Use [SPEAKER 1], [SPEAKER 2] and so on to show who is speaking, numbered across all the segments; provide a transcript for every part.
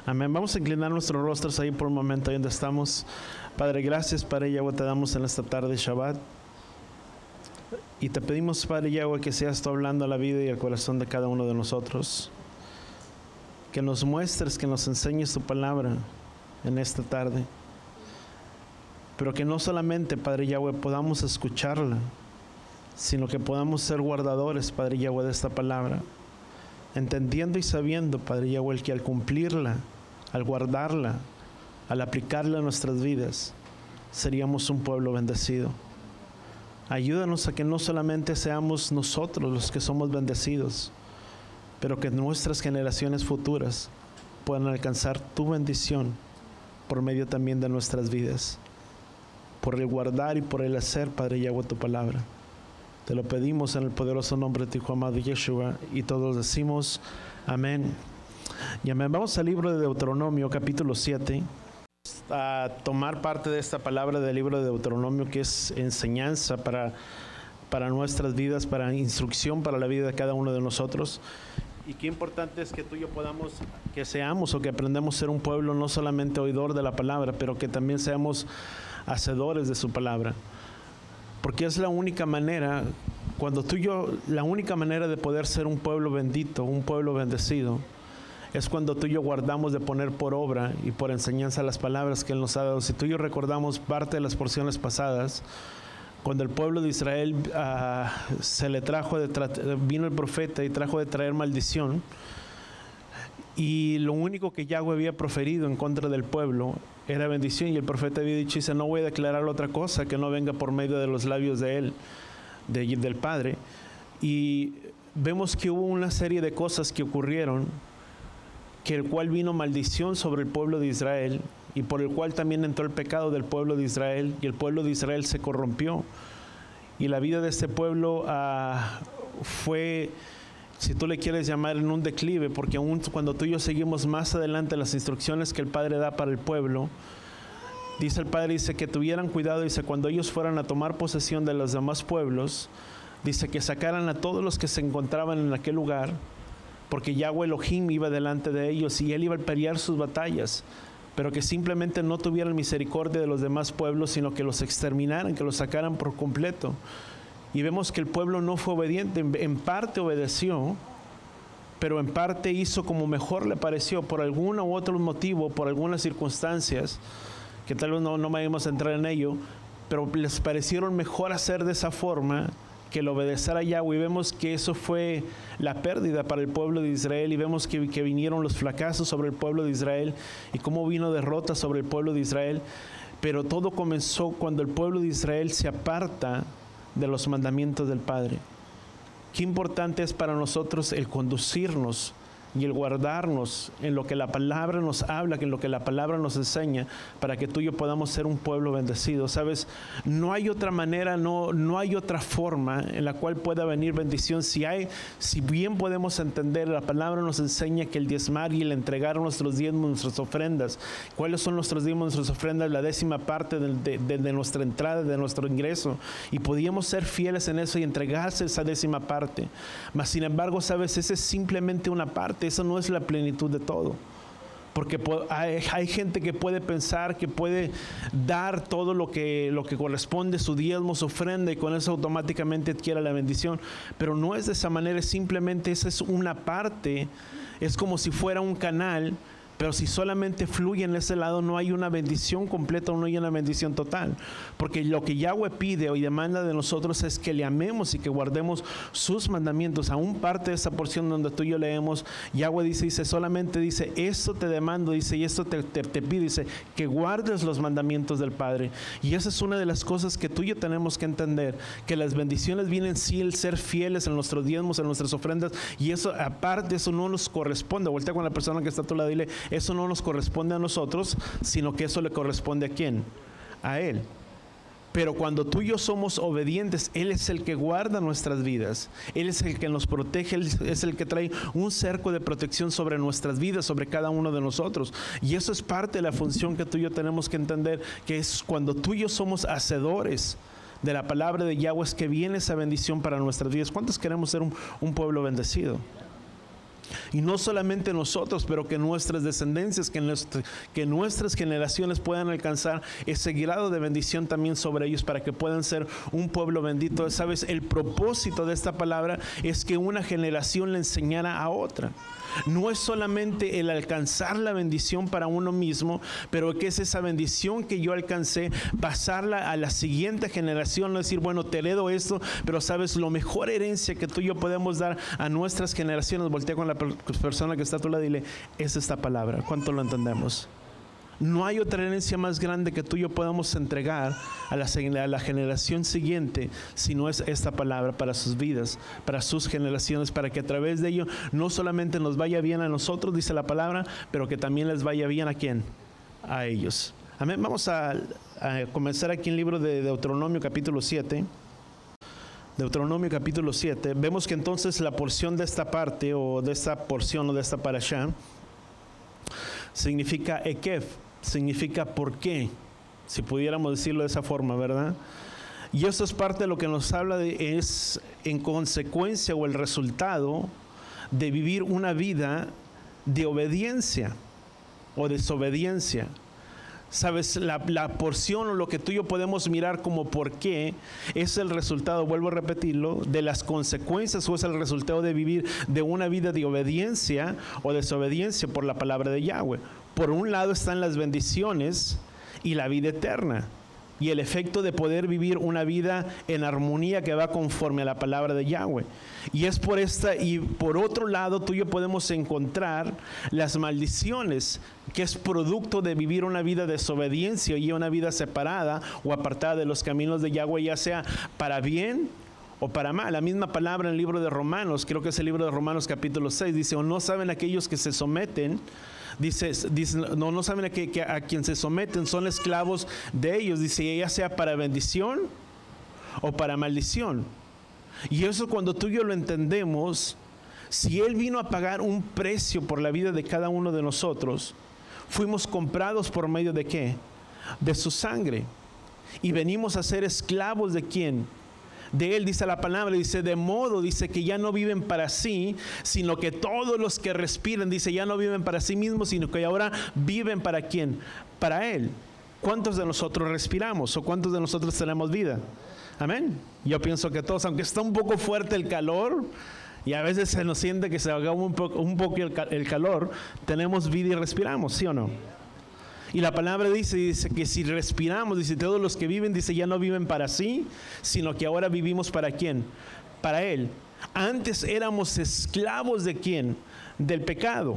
[SPEAKER 1] Amén. Vamos a inclinar nuestros rostros ahí por un momento, ahí donde estamos. Padre, gracias, Padre Yahweh, te damos en esta tarde Shabbat. Y te pedimos, Padre Yahweh, que seas tú hablando a la vida y al corazón de cada uno de nosotros. Que nos muestres, que nos enseñes tu palabra en esta tarde. Pero que no solamente, Padre Yahweh, podamos escucharla, sino que podamos ser guardadores, Padre Yahweh, de esta palabra. Entendiendo y sabiendo, Padre Yahweh, que al cumplirla, al guardarla, al aplicarla a nuestras vidas, seríamos un pueblo bendecido. Ayúdanos a que no solamente seamos nosotros los que somos bendecidos, pero que nuestras generaciones futuras puedan alcanzar tu bendición por medio también de nuestras vidas, por el guardar y por el hacer, Padre Yahweh, tu palabra. Te lo pedimos en el poderoso nombre de tu Hijo amado Yeshua, y todos decimos amén. Y amén. Vamos al libro de Deuteronomio, capítulo 7, a tomar parte de esta palabra del libro de Deuteronomio, que es enseñanza para nuestras vidas, para instrucción para la vida de cada uno de nosotros. Y qué importante es que tú y yo podamos, que seamos o que aprendamos a ser un pueblo no solamente oidor de la palabra, pero que también seamos hacedores de su palabra. Porque es la única manera, cuando tú y yo, la única manera de poder ser un pueblo bendito, un pueblo bendecido, es cuando tú y yo guardamos de poner por obra y por enseñanza las palabras que Él nos ha dado. Si tú y yo recordamos parte de las porciones pasadas, cuando el pueblo de Israel se le trajo, vino el profeta y trajo de traer maldición, y lo único que Yahweh había proferido en contra del pueblo era bendición, y el profeta había dicho, dice, no voy a declarar otra cosa que no venga por medio de los labios de él, del Padre. Y vemos que hubo una serie de cosas que ocurrieron, que el cual vino maldición sobre el pueblo de Israel, y por el cual también entró el pecado del pueblo de Israel, y el pueblo de Israel se corrompió, y la vida de este pueblo fue, si tú le quieres llamar, en un declive, porque aún cuando tú y yo seguimos más adelante las instrucciones que el Padre da para el pueblo, dice el Padre, dice que tuvieran cuidado, dice, cuando ellos fueran a tomar posesión de los demás pueblos, dice que sacaran a todos los que se encontraban en aquel lugar, porque Yahweh Elohim iba delante de ellos y Él iba a pelear sus batallas, pero que simplemente no tuvieran misericordia de los demás pueblos, sino que los exterminaran, que los sacaran por completo. Y vemos que el pueblo no fue obediente, en parte obedeció, pero en parte hizo como mejor le pareció, por algún u otro motivo, por algunas circunstancias, que tal vez no vayamos a entrar en ello, pero les parecieron mejor hacer de esa forma que el obedecer a Yahweh. Y vemos que eso fue la pérdida para el pueblo de Israel, y vemos que vinieron los fracasos sobre el pueblo de Israel, y cómo vino derrota sobre el pueblo de Israel. Pero todo comenzó cuando el pueblo de Israel se aparta de los mandamientos del Padre. Qué importante es para nosotros el conducirnos y el guardarnos en lo que la palabra nos habla, en lo que la palabra nos enseña, para que tú y yo podamos ser un pueblo bendecido. Sabes, no hay otra manera, no hay otra forma en la cual pueda venir bendición. Si bien podemos entender, la palabra nos enseña que el diezmar y el entregar nuestros diezmos, nuestras ofrendas. ¿Cuáles son nuestros diezmos, nuestras ofrendas? La 10ª parte de nuestra entrada, de nuestro ingreso. Y podíamos ser fieles en eso y entregarse esa 10ª parte. Mas sin embargo, sabes, esa es simplemente una parte. Eso no es la plenitud de todo, porque hay gente que puede pensar que puede dar todo lo que corresponde, su diezmo, su ofrenda, y con eso automáticamente adquiere la bendición. Pero no es de esa manera, simplemente esa es una parte. Es como si fuera un canal, pero si solamente fluye en ese lado, no hay una bendición completa, no hay una bendición total. Porque lo que Yahweh pide y demanda de nosotros es que le amemos y que guardemos sus mandamientos. Aún parte de esa porción donde tú y yo leemos, Yahweh dice, solamente dice, esto te demando, dice, y esto te pido, dice, que guardes los mandamientos del Padre. Y esa es una de las cosas que tú y yo tenemos que entender, que las bendiciones vienen sí el ser fieles en nuestros diezmos, en nuestras ofrendas, y eso, aparte, eso no nos corresponde. Voltea con la persona que está a tu lado y dile, eso no nos corresponde a nosotros, sino que eso le corresponde ¿a quién? A Él. Pero cuando tú y yo somos obedientes, Él es el que guarda nuestras vidas. Él es el que nos protege, Él es el que trae un cerco de protección sobre nuestras vidas, sobre cada uno de nosotros. Y eso es parte de la función que tú y yo tenemos que entender, que es cuando tú y yo somos hacedores de la palabra de Yahweh, es que viene esa bendición para nuestras vidas. ¿Cuántos queremos ser un pueblo bendecido? Y no solamente nosotros, pero que nuestras descendencias, que nuestras generaciones puedan alcanzar ese grado de bendición también sobre ellos, para que puedan ser un pueblo bendito. ¿Sabes? El propósito de esta palabra es que una generación le enseñara a otra. No es solamente el alcanzar la bendición para uno mismo, pero que es esa bendición que yo alcancé, pasarla a la siguiente generación. No decir, bueno, te heredo esto, pero sabes, lo mejor herencia que tú y yo podemos dar a nuestras generaciones. Voltea con la persona que está a tu lado y dile, es esta palabra. ¿Cuánto lo entendemos? No hay otra herencia más grande que tú y yo podamos entregar a la generación siguiente, si no es esta palabra para sus vidas, para sus generaciones, para que a través de ello no solamente nos vaya bien a nosotros, dice la palabra, pero que también les vaya bien ¿a quién? A ellos. Amén. Vamos a comenzar aquí en el libro de Deuteronomio capítulo 7. Deuteronomio capítulo 7. Vemos que entonces la porción de esta parte, o de esta porción, o de esta parashá, significa ekef. Significa por qué, si pudiéramos decirlo de esa forma, ¿verdad? Y eso es parte de lo que nos habla es en consecuencia o el resultado de vivir una vida de obediencia o desobediencia. Sabes, la porción o lo que tú y yo podemos mirar como por qué es el resultado, vuelvo a repetirlo, de las consecuencias, o es el resultado de vivir de una vida de obediencia o desobediencia por la palabra de Yahweh. Por un lado están las bendiciones y la vida eterna, y el efecto de poder vivir una vida en armonía que va conforme a la palabra de Yahweh. Y es por esta, y por otro lado tú y yo podemos encontrar las maldiciones, que es producto de vivir una vida de desobediencia y una vida separada o apartada de los caminos de Yahweh, ya sea para bien o para mal. La misma palabra en el libro de Romanos, creo que es el libro de Romanos capítulo 6, dice, o no saben aquellos que se someten, dice no saben que a quien se someten son esclavos de ellos, dice, ya sea para bendición o para maldición. Y eso, cuando tú y yo lo entendemos, si Él vino a pagar un precio por la vida de cada uno de nosotros, fuimos comprados por medio de ¿qué? De su sangre. Y venimos a ser esclavos ¿de quién? De Él, dice la palabra, dice, de modo, dice, que ya no viven para sí, sino que todos los que respiran, dice, ya no viven para sí mismos, sino que ahora viven ¿para quién? Para Él. ¿Cuántos de nosotros respiramos? ¿O cuántos de nosotros tenemos vida? Amén. Yo pienso que todos, aunque está un poco fuerte el calor, y a veces se nos siente que se haga un poco el calor, tenemos vida y respiramos, ¿sí o no? Y la palabra dice que si respiramos, dice, todos los que viven, dice, ya no viven para sí, sino que ahora vivimos ¿para quién? Para Él. Antes éramos esclavos ¿de quién? Del pecado.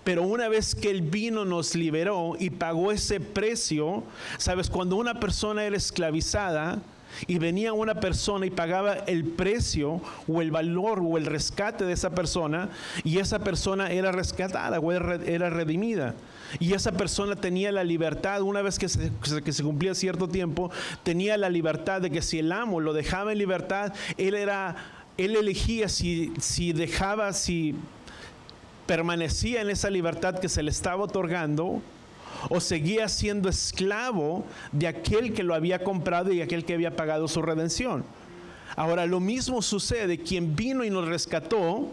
[SPEAKER 1] Pero una vez que Él vino, nos liberó y pagó ese precio. ¿Sabes? Cuando una persona era esclavizada y venía una persona y pagaba el precio o el valor o el rescate de esa persona, y esa persona era rescatada o era redimida, y esa persona tenía la libertad, una vez que se cumplía cierto tiempo, tenía la libertad de que si el amo lo dejaba en libertad, él elegía si permanecía en esa libertad que se le estaba otorgando, o seguía siendo esclavo de aquel que lo había comprado y aquel que había pagado su redención. Ahora, lo mismo sucede, quien vino y nos rescató,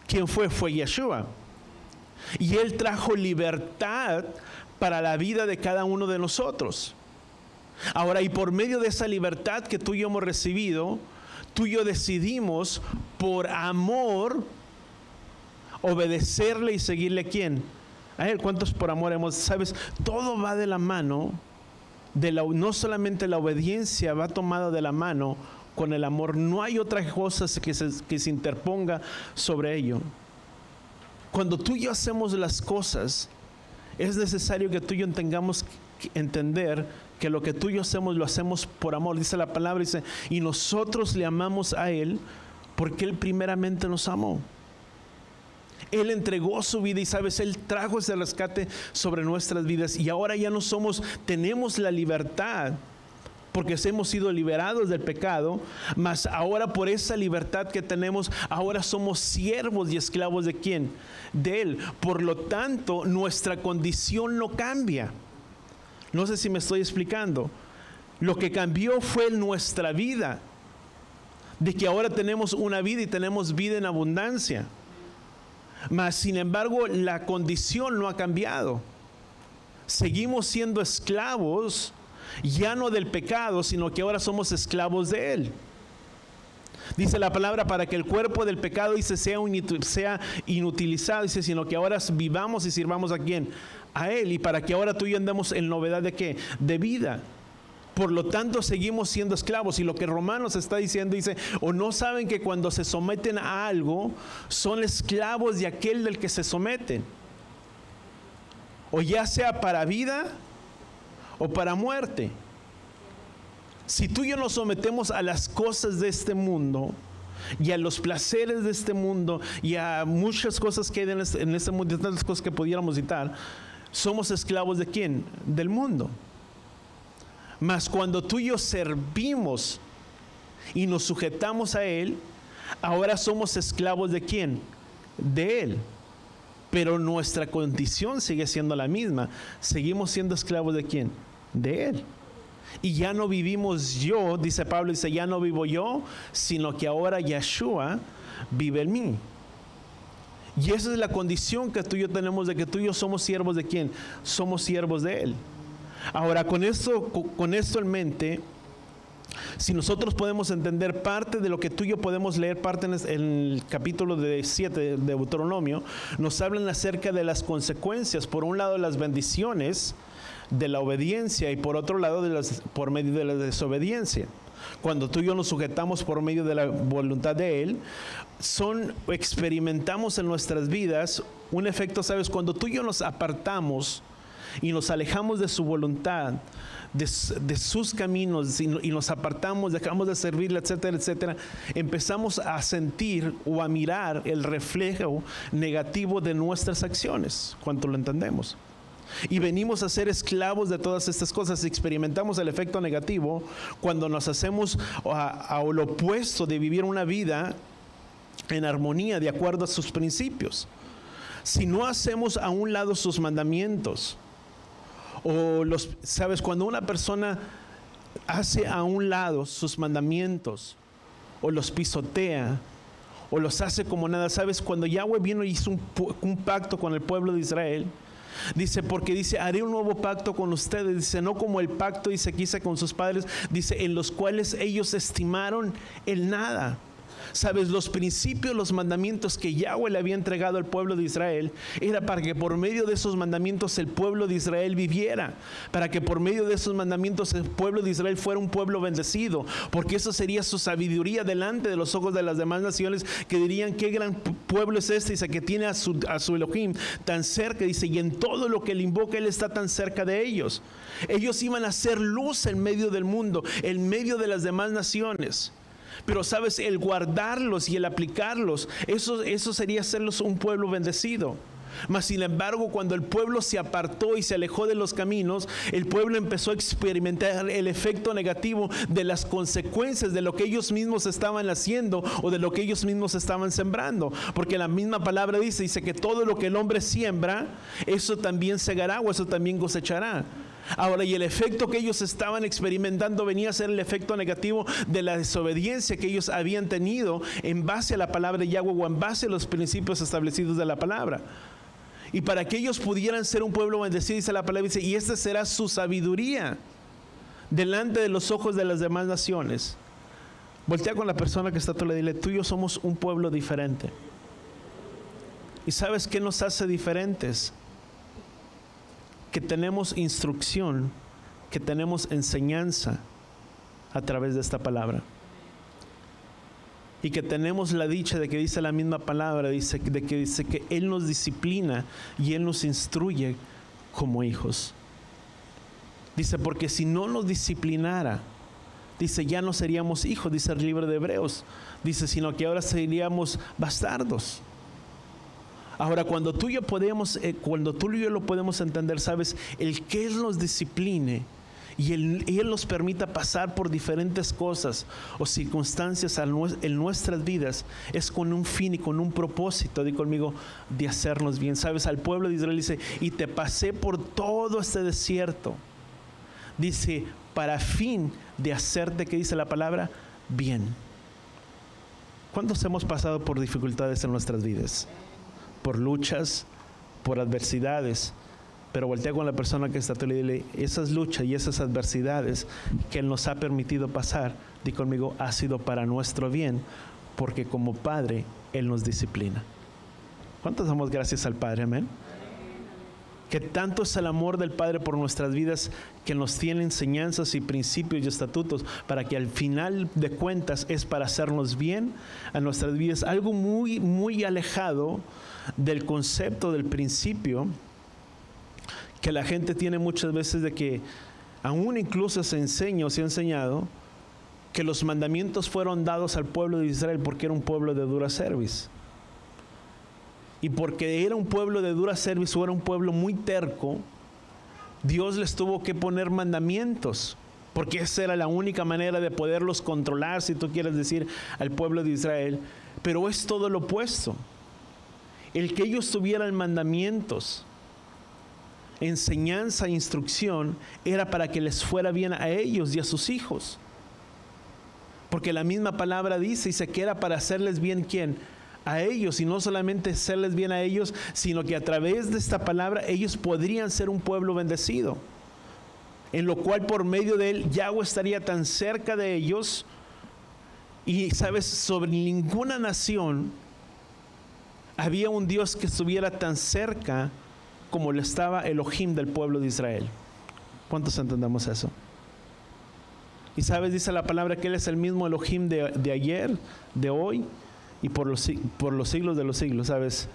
[SPEAKER 1] ¿quién fue? Fue Yeshua. Y Él trajo libertad para la vida de cada uno de nosotros. Ahora, y por medio de esa libertad que tú y yo hemos recibido, tú y yo decidimos por amor obedecerle y seguirle ¿a quién? A Él. ¿Cuántos por amor hemos? Sabes, todo va de la mano, no solamente la obediencia va tomada de la mano con el amor. No hay otra cosa que se interponga sobre ello. Cuando tú y yo hacemos las cosas, es necesario que tú y yo tengamos que entender que lo que tú y yo hacemos, lo hacemos por amor. Dice la palabra, dice, y nosotros le amamos a Él porque Él primeramente nos amó. Él entregó su vida y sabes, Él trajo ese rescate sobre nuestras vidas, y ahora ya no tenemos la libertad porque hemos sido liberados del pecado, mas ahora por esa libertad que tenemos, ahora somos siervos y esclavos ¿de quién? De Él. Por lo tanto, nuestra condición no cambia. No sé si me estoy explicando. Lo que cambió fue nuestra vida, de que ahora tenemos una vida y tenemos vida en abundancia. Mas, sin embargo, la condición no ha cambiado. Seguimos siendo esclavos, ya no del pecado, sino que ahora somos esclavos de él. Dice la palabra, para que el cuerpo del pecado, dice, sea inutilizado, dice, sino que ahora vivamos y sirvamos a ¿quién? A él. Y para que ahora tú y yo andemos en novedad de ¿qué? De vida. Por lo tanto, seguimos siendo esclavos. Y lo que Romanos está diciendo, dice, o no saben que cuando se someten a algo, son esclavos de aquel del que se someten. O ya sea para vida o para muerte. Si tú y yo nos sometemos a las cosas de este mundo y a los placeres de este mundo y a muchas cosas que hay en este mundo, tantas cosas que pudiéramos citar, somos esclavos ¿de quién? Del mundo. Mas cuando tú y yo servimos y nos sujetamos a él, ahora somos esclavos ¿de quién? De él. Pero nuestra condición sigue siendo la misma. Seguimos siendo esclavos ¿de quién? De él. Y ya no vivimos yo, dice Pablo, dice, ya no vivo yo, sino que ahora Yeshua vive en mí. Y esa es la condición que tú y yo tenemos, de que tú y yo somos siervos ¿de quién? Somos siervos de él. Ahora, con esto en mente, si nosotros podemos entender parte de lo que tú y yo podemos leer, parte en el capítulo 7 de Deuteronomio, nos hablan acerca de las consecuencias, por un lado las bendiciones de la obediencia y por otro lado por medio de la desobediencia. Cuando tú y yo nos sujetamos por medio de la voluntad de él, experimentamos en nuestras vidas un efecto, ¿sabes? Cuando tú y yo nos apartamos y nos alejamos de su voluntad, de sus caminos, y nos apartamos, dejamos de servirle, etcétera, etcétera, empezamos a sentir o a mirar el reflejo negativo de nuestras acciones. ¿Cuánto lo entendemos? Y venimos a ser esclavos de todas estas cosas. Experimentamos el efecto negativo cuando nos hacemos al opuesto de vivir una vida en armonía de acuerdo a sus principios. Si no hacemos a un lado sus mandamientos, sabes, cuando una persona hace a un lado sus mandamientos, o los pisotea, o los hace como nada, sabes, cuando Yahweh vino y hizo un pacto con el pueblo de Israel, dice, porque dice, haré un nuevo pacto con ustedes, dice, no como el pacto, dice, que hice con sus padres, dice, en los cuales ellos estimaron el nada. Sabes, los principios, los mandamientos que Yahweh le había entregado al pueblo de Israel, era para que por medio de esos mandamientos el pueblo de Israel viviera, para que por medio de esos mandamientos el pueblo de Israel fuera un pueblo bendecido, porque eso sería su sabiduría delante de los ojos de las demás naciones, que dirían, qué gran pueblo es este, dice, que tiene a su Elohim tan cerca, dice, y en todo lo que él invoca, él está tan cerca de ellos. Ellos iban a ser luz en medio del mundo, en medio de las demás naciones. Pero sabes, el guardarlos y el aplicarlos, eso sería hacerlos un pueblo bendecido. Mas sin embargo, cuando el pueblo se apartó y se alejó de los caminos, el pueblo empezó a experimentar el efecto negativo de las consecuencias de lo que ellos mismos estaban haciendo o de lo que ellos mismos estaban sembrando. Porque la misma palabra dice que todo lo que el hombre siembra, eso también segará o eso también cosechará. Ahora, y el efecto que ellos estaban experimentando venía a ser el efecto negativo de la desobediencia que ellos habían tenido en base a la palabra de Yahweh o en base a los principios establecidos de la palabra. Y para que ellos pudieran ser un pueblo bendecido, dice la palabra, dice, y esta será su sabiduría delante de los ojos de las demás naciones. Voltea con la persona que está a tu lado y dile, tú y yo somos un pueblo diferente. ¿Y sabes qué nos hace diferentes? Que tenemos instrucción, que tenemos enseñanza a través de esta palabra. Y que tenemos la dicha de que dice la misma palabra, dice que Él nos disciplina y Él nos instruye como hijos. Dice, porque si no nos disciplinara, dice, ya no seríamos hijos, dice el libro de Hebreos. Dice, sino que ahora seríamos bastardos. Ahora, cuando tú y yo lo podemos entender, sabes, el que Él nos discipline y Él nos permita pasar por diferentes cosas o circunstancias en nuestras vidas, es con un fin y con un propósito, di conmigo, de hacernos bien. Sabes, al pueblo de Israel dice, y te pasé por todo este desierto, dice, para fin de hacerte, ¿qué dice la palabra? Bien. ¿Cuántos hemos pasado por dificultades en nuestras vidas? por luchas, por adversidades. Pero voltea con la persona que está a tu lado y dile, esas luchas y esas adversidades que Él nos ha permitido pasar, di conmigo, ha sido para nuestro bien, porque como Padre, Él nos disciplina. ¿Cuántos damos gracias al Padre? Amén. Que tanto es el amor del Padre por nuestras vidas, que nos tiene enseñanzas y principios y estatutos para que al final de cuentas es para hacernos bien a nuestras vidas. Algo muy, muy alejado del concepto del principio que la gente tiene muchas veces, de que aún incluso se enseña o se ha enseñado que los mandamientos fueron dados al pueblo de Israel porque era un pueblo de dura cerviz. Y porque era un pueblo de dura cerviz o era un pueblo muy terco, Dios les tuvo que poner mandamientos, porque esa era la única manera de poderlos controlar, si tú quieres decir, al pueblo de Israel. Pero es todo lo opuesto. El que ellos tuvieran mandamientos, enseñanza e instrucción, era para que les fuera bien a ellos y a sus hijos. Porque la misma palabra dice que era para hacerles bien, ¿quién? A ellos, y no solamente hacerles bien a ellos, sino que a través de esta palabra ellos podrían ser un pueblo bendecido, en lo cual por medio de él Yahweh estaría tan cerca de ellos. Y sabes, sobre ninguna nación había un Dios que estuviera tan cerca como lo estaba Elohim del pueblo de Israel. ¿Cuántos entendemos eso? Y sabes, dice la palabra que Él es el mismo Elohim de ayer, de hoy y por los siglos de los siglos. ¿Sabes?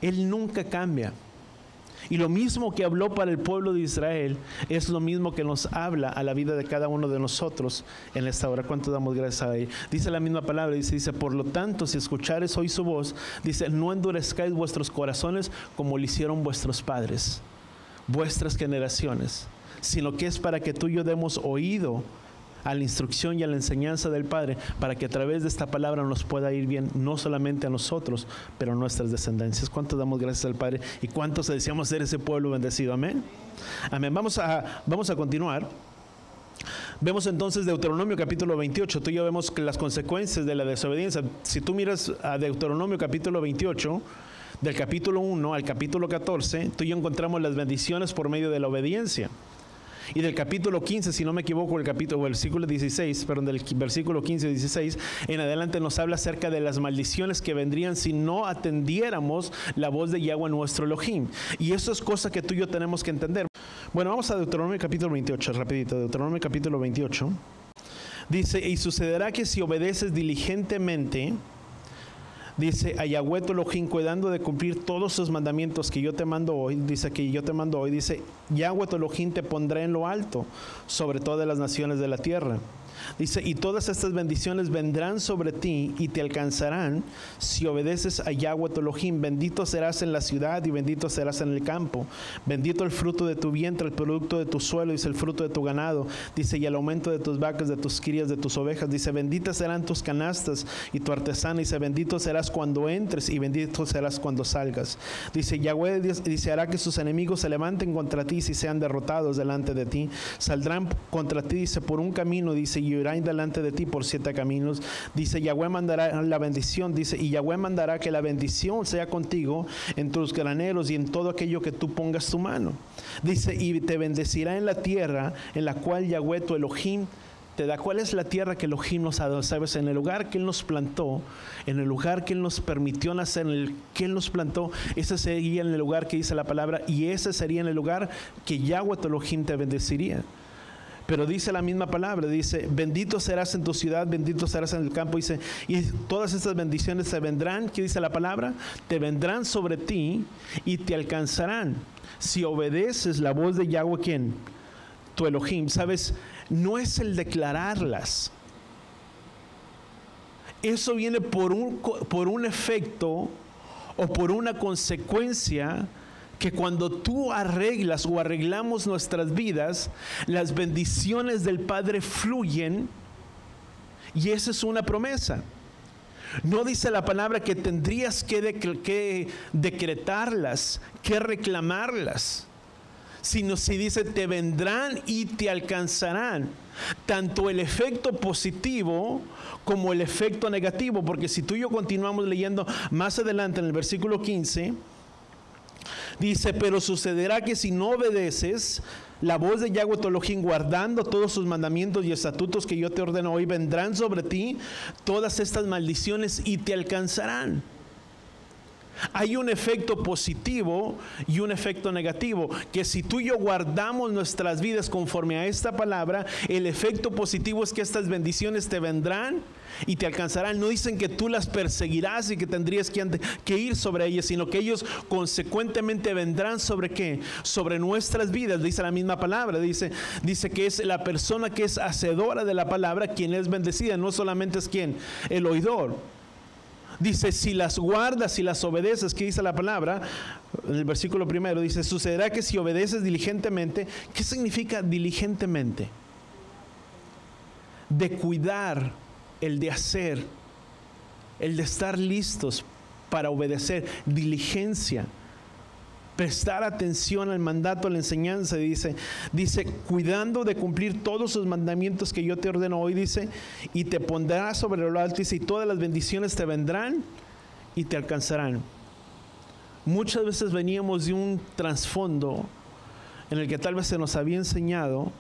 [SPEAKER 1] Él nunca cambia. Y lo mismo que habló para el pueblo de Israel es lo mismo que nos habla a la vida de cada uno de nosotros en esta hora. ¿Cuánto damos gracias a Él? Dice la misma palabra, dice, por lo tanto, si escuchares hoy su voz, dice, no endurezcáis vuestros corazones como lo hicieron vuestros padres, vuestras generaciones, sino que es para que tú y yo demos oído a la instrucción y a la enseñanza del Padre, para que a través de esta palabra nos pueda ir bien, no solamente a nosotros, pero a nuestras descendencias. ¿Cuántos damos gracias al Padre? ¿Y cuántos deseamos ser ese pueblo bendecido? Amén. Amén. Vamos a continuar. Vemos entonces Deuteronomio capítulo 28. Tú y yo vemos que las consecuencias de la desobediencia. Si tú miras a Deuteronomio capítulo 28, del capítulo 1 al capítulo 14, tú y yo encontramos las bendiciones por medio de la obediencia. Y del capítulo 15, si no me equivoco, del versículo 16, perdón, del versículo 15 y 16, en adelante nos habla acerca de las maldiciones que vendrían si no atendiéramos la voz de Yahweh nuestro Elohim. Y eso es cosa que tú y yo tenemos que entender. Bueno, vamos a Deuteronomio capítulo 28, rapidito. Deuteronomio capítulo 28. Dice, y sucederá que si obedeces diligentemente, dice, a Yahweh tu Elohim, cuidando de cumplir todos sus mandamientos que yo te mando hoy, dice que yo te mando hoy, dice, Yahweh tu Elohim te pondrá en lo alto sobre todas las naciones de la tierra. Dice, y todas estas bendiciones vendrán sobre ti y te alcanzarán si obedeces a Yahweh tu Elohim. Bendito serás en la ciudad y bendito serás en el campo. Bendito el fruto de tu vientre, el producto de tu suelo, dice, el fruto de tu ganado. Dice, y el aumento de tus vacas, de tus crías, de tus ovejas. Dice, benditas serán tus canastas y tu artesana. Dice, bendito serás cuando entres y bendito serás cuando salgas. Dice, Yahweh dice, hará que sus enemigos se levanten contra ti si sean derrotados delante de ti. Saldrán contra ti, dice, por un camino, dice, y irán delante de ti por 7 caminos. Dice, Yahweh mandará la bendición, dice, y Yahweh mandará que la bendición sea contigo en tus graneros y en todo aquello que tú pongas tu mano. Dice, y te bendecirá en la tierra en la cual Yahweh tu Elohim te da. ¿Cuál es la tierra que Elohim nos ha dado? ¿Sabes? En el lugar que Él nos plantó, en el lugar que Él nos permitió nacer, en el que Él nos plantó, ese sería en el lugar que dice la palabra, y ese sería en el lugar que Yahweh tu Elohim te bendeciría. Pero dice la misma palabra, dice, bendito serás en tu ciudad, bendito serás en el campo, dice, y todas estas bendiciones te vendrán, ¿qué dice la palabra? Te vendrán sobre ti y te alcanzarán si obedeces la voz de Yahweh, ¿quién? Tu Elohim. ¿Sabes? No es el declararlas. Eso viene por un efecto o por una consecuencia, que cuando tú arreglas o arreglamos nuestras vidas, las bendiciones del Padre fluyen, y esa es una promesa. No dice la palabra que tendrías que decretarlas, que reclamarlas, sino si dice te vendrán y te alcanzarán. Tanto el efecto positivo como el efecto negativo, porque si tú y yo continuamos leyendo más adelante en el versículo 15, dice, pero sucederá que si no obedeces la voz de Yahweh tu Elohim, guardando todos sus mandamientos y estatutos que yo te ordeno hoy, vendrán sobre ti todas estas maldiciones y te alcanzarán. Hay un efecto positivo y un efecto negativo, que si tú y yo guardamos nuestras vidas conforme a esta palabra, el efecto positivo es que estas bendiciones te vendrán y te alcanzarán. No dicen que tú las perseguirás y que tendrías que ir sobre ellas, sino que ellos consecuentemente vendrán sobre ¿qué? Sobre nuestras vidas, dice la misma palabra. Dice que es la persona que es hacedora de la palabra quien es bendecida, no solamente es quien, el oidor. Dice, si las guardas, si las obedeces, ¿qué dice la palabra? En el versículo primero dice, sucederá que si obedeces diligentemente. ¿Qué significa diligentemente? De cuidar, el de hacer, el de estar listos para obedecer, diligencia. Prestar atención al mandato, a la enseñanza, dice, cuidando de cumplir todos sus mandamientos que yo te ordeno hoy, dice, y te pondrás sobre lo alto, dice, y todas las bendiciones te vendrán y te alcanzarán. Muchas veces veníamos de un trasfondo en el que tal vez se nos había enseñado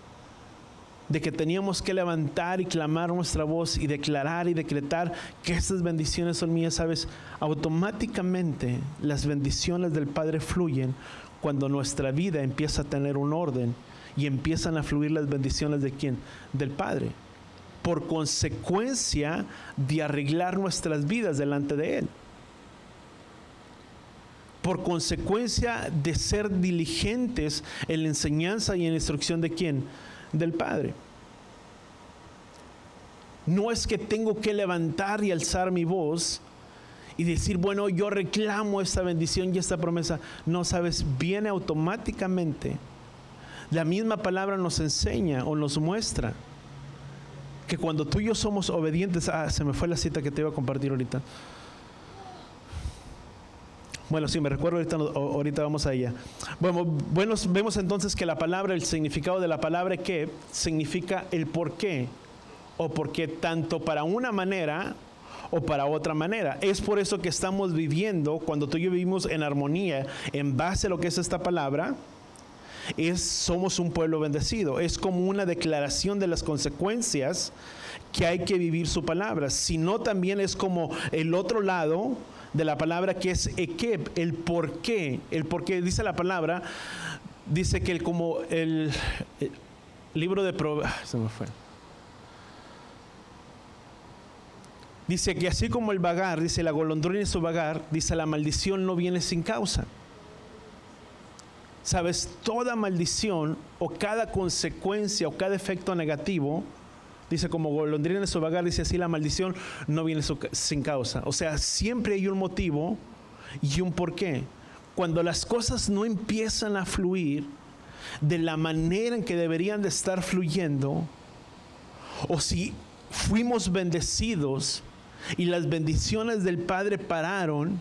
[SPEAKER 1] de que teníamos que levantar y clamar nuestra voz y declarar y decretar que estas bendiciones son mías, ¿sabes? Automáticamente las bendiciones del Padre fluyen cuando nuestra vida empieza a tener un orden y empiezan a fluir las bendiciones ¿de quién? Del Padre. Por consecuencia de arreglar nuestras vidas delante de Él. Por consecuencia de ser diligentes en la enseñanza y en la instrucción ¿de quién? Del Padre. No es que tengo que levantar y alzar mi voz y decir, bueno, yo reclamo esta bendición y esta promesa. No, sabes, viene automáticamente. La misma palabra nos enseña o nos muestra que cuando tú y yo somos obedientes, se me fue la cita que te iba a compartir ahorita. Bueno, sí, me recuerdo, ahorita vamos a ella. Bueno, vemos entonces que la palabra, el significado de la palabra que significa el por qué, o por qué tanto para una manera o para otra manera. Es por eso que estamos viviendo, cuando tú y yo vivimos en armonía, en base a lo que es esta palabra, somos un pueblo bendecido. Es como una declaración de las consecuencias que hay que vivir su palabra. Sino también es como el otro lado de la palabra que es ekeb, el por qué. El por qué dice la palabra, dice que como el libro de se me fue. Dice que así como el vagar, dice la golondrina y su vagar, dice la maldición no viene sin causa. Sabes, toda maldición o cada consecuencia o cada efecto negativo, dice como golondrina y su vagar, dice así la maldición no viene sin causa. O sea, siempre hay un motivo y un porqué. Cuando las cosas no empiezan a fluir de la manera en que deberían de estar fluyendo, o si fuimos bendecidos y las bendiciones del Padre pararon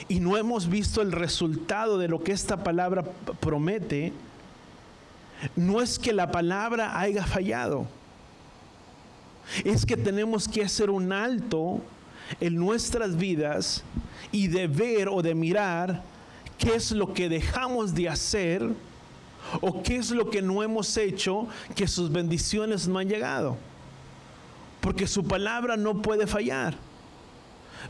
[SPEAKER 1] y no hemos visto el resultado de lo que esta palabra promete, no es que la palabra haya fallado, es que tenemos que hacer un alto en nuestras vidas y de ver o de mirar qué es lo que dejamos de hacer o qué es lo que no hemos hecho que sus bendiciones no han llegado. Porque su palabra no puede fallar.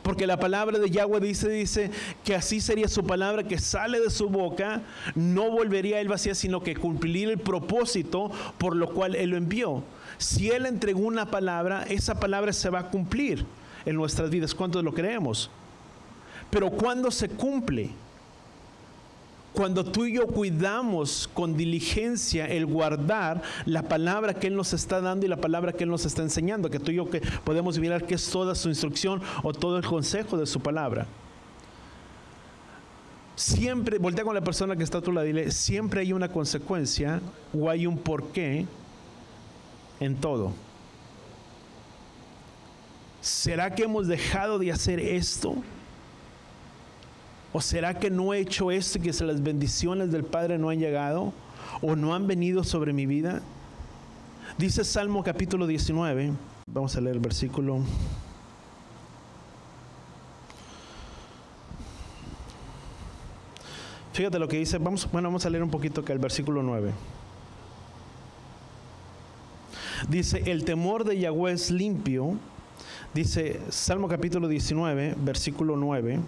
[SPEAKER 1] Porque la palabra de Yahweh dice que así sería su palabra que sale de su boca, no volvería a él vacía, sino que cumpliría el propósito por lo cual él lo envió. Si él entregó una palabra, esa palabra se va a cumplir en nuestras vidas. ¿Cuántos lo creemos? Pero ¿cuándo se cumple? Cuando tú y yo cuidamos con diligencia el guardar la palabra que Él nos está dando y la palabra que Él nos está enseñando, que tú y yo que podemos mirar que es toda su instrucción o todo el consejo de su palabra. Siempre, voltea con la persona que está a tu lado y dile, siempre hay una consecuencia o hay un porqué en todo. ¿Será que hemos dejado de hacer esto? ¿O será que no he hecho esto y que las bendiciones del Padre no han llegado o no han venido sobre mi vida? Dice Salmo capítulo 19. Vamos a leer el versículo. Fíjate lo que dice. Vamos a leer un poquito acá el versículo 9. Dice, el temor de Yahweh es limpio. Dice Salmo capítulo 19, versículo 9.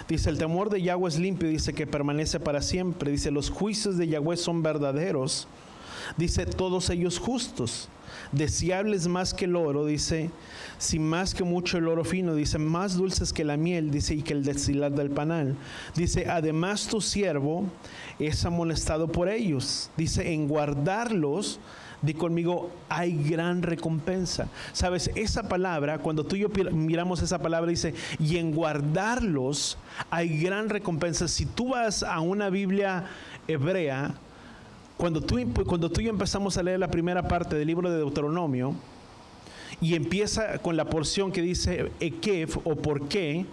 [SPEAKER 1] Dice, el temor de Yahweh es limpio, dice que permanece para siempre. Dice, los juicios de Yahweh son verdaderos. Dice, todos ellos justos. Deseables más que el oro, dice, si más que mucho el oro fino, dice, más dulces que la miel, dice, y que el destilar del panal. Dice, además tu siervo es amonestado por ellos. Dice, en guardarlos, di conmigo, hay gran recompensa. Sabes, esa palabra, cuando tú y yo miramos esa palabra, dice, y en guardarlos hay gran recompensa. Si tú vas a una Biblia hebrea, cuando tú y yo empezamos a leer la primera parte del libro de Deuteronomio, y empieza con la porción que dice Ekev o por qué,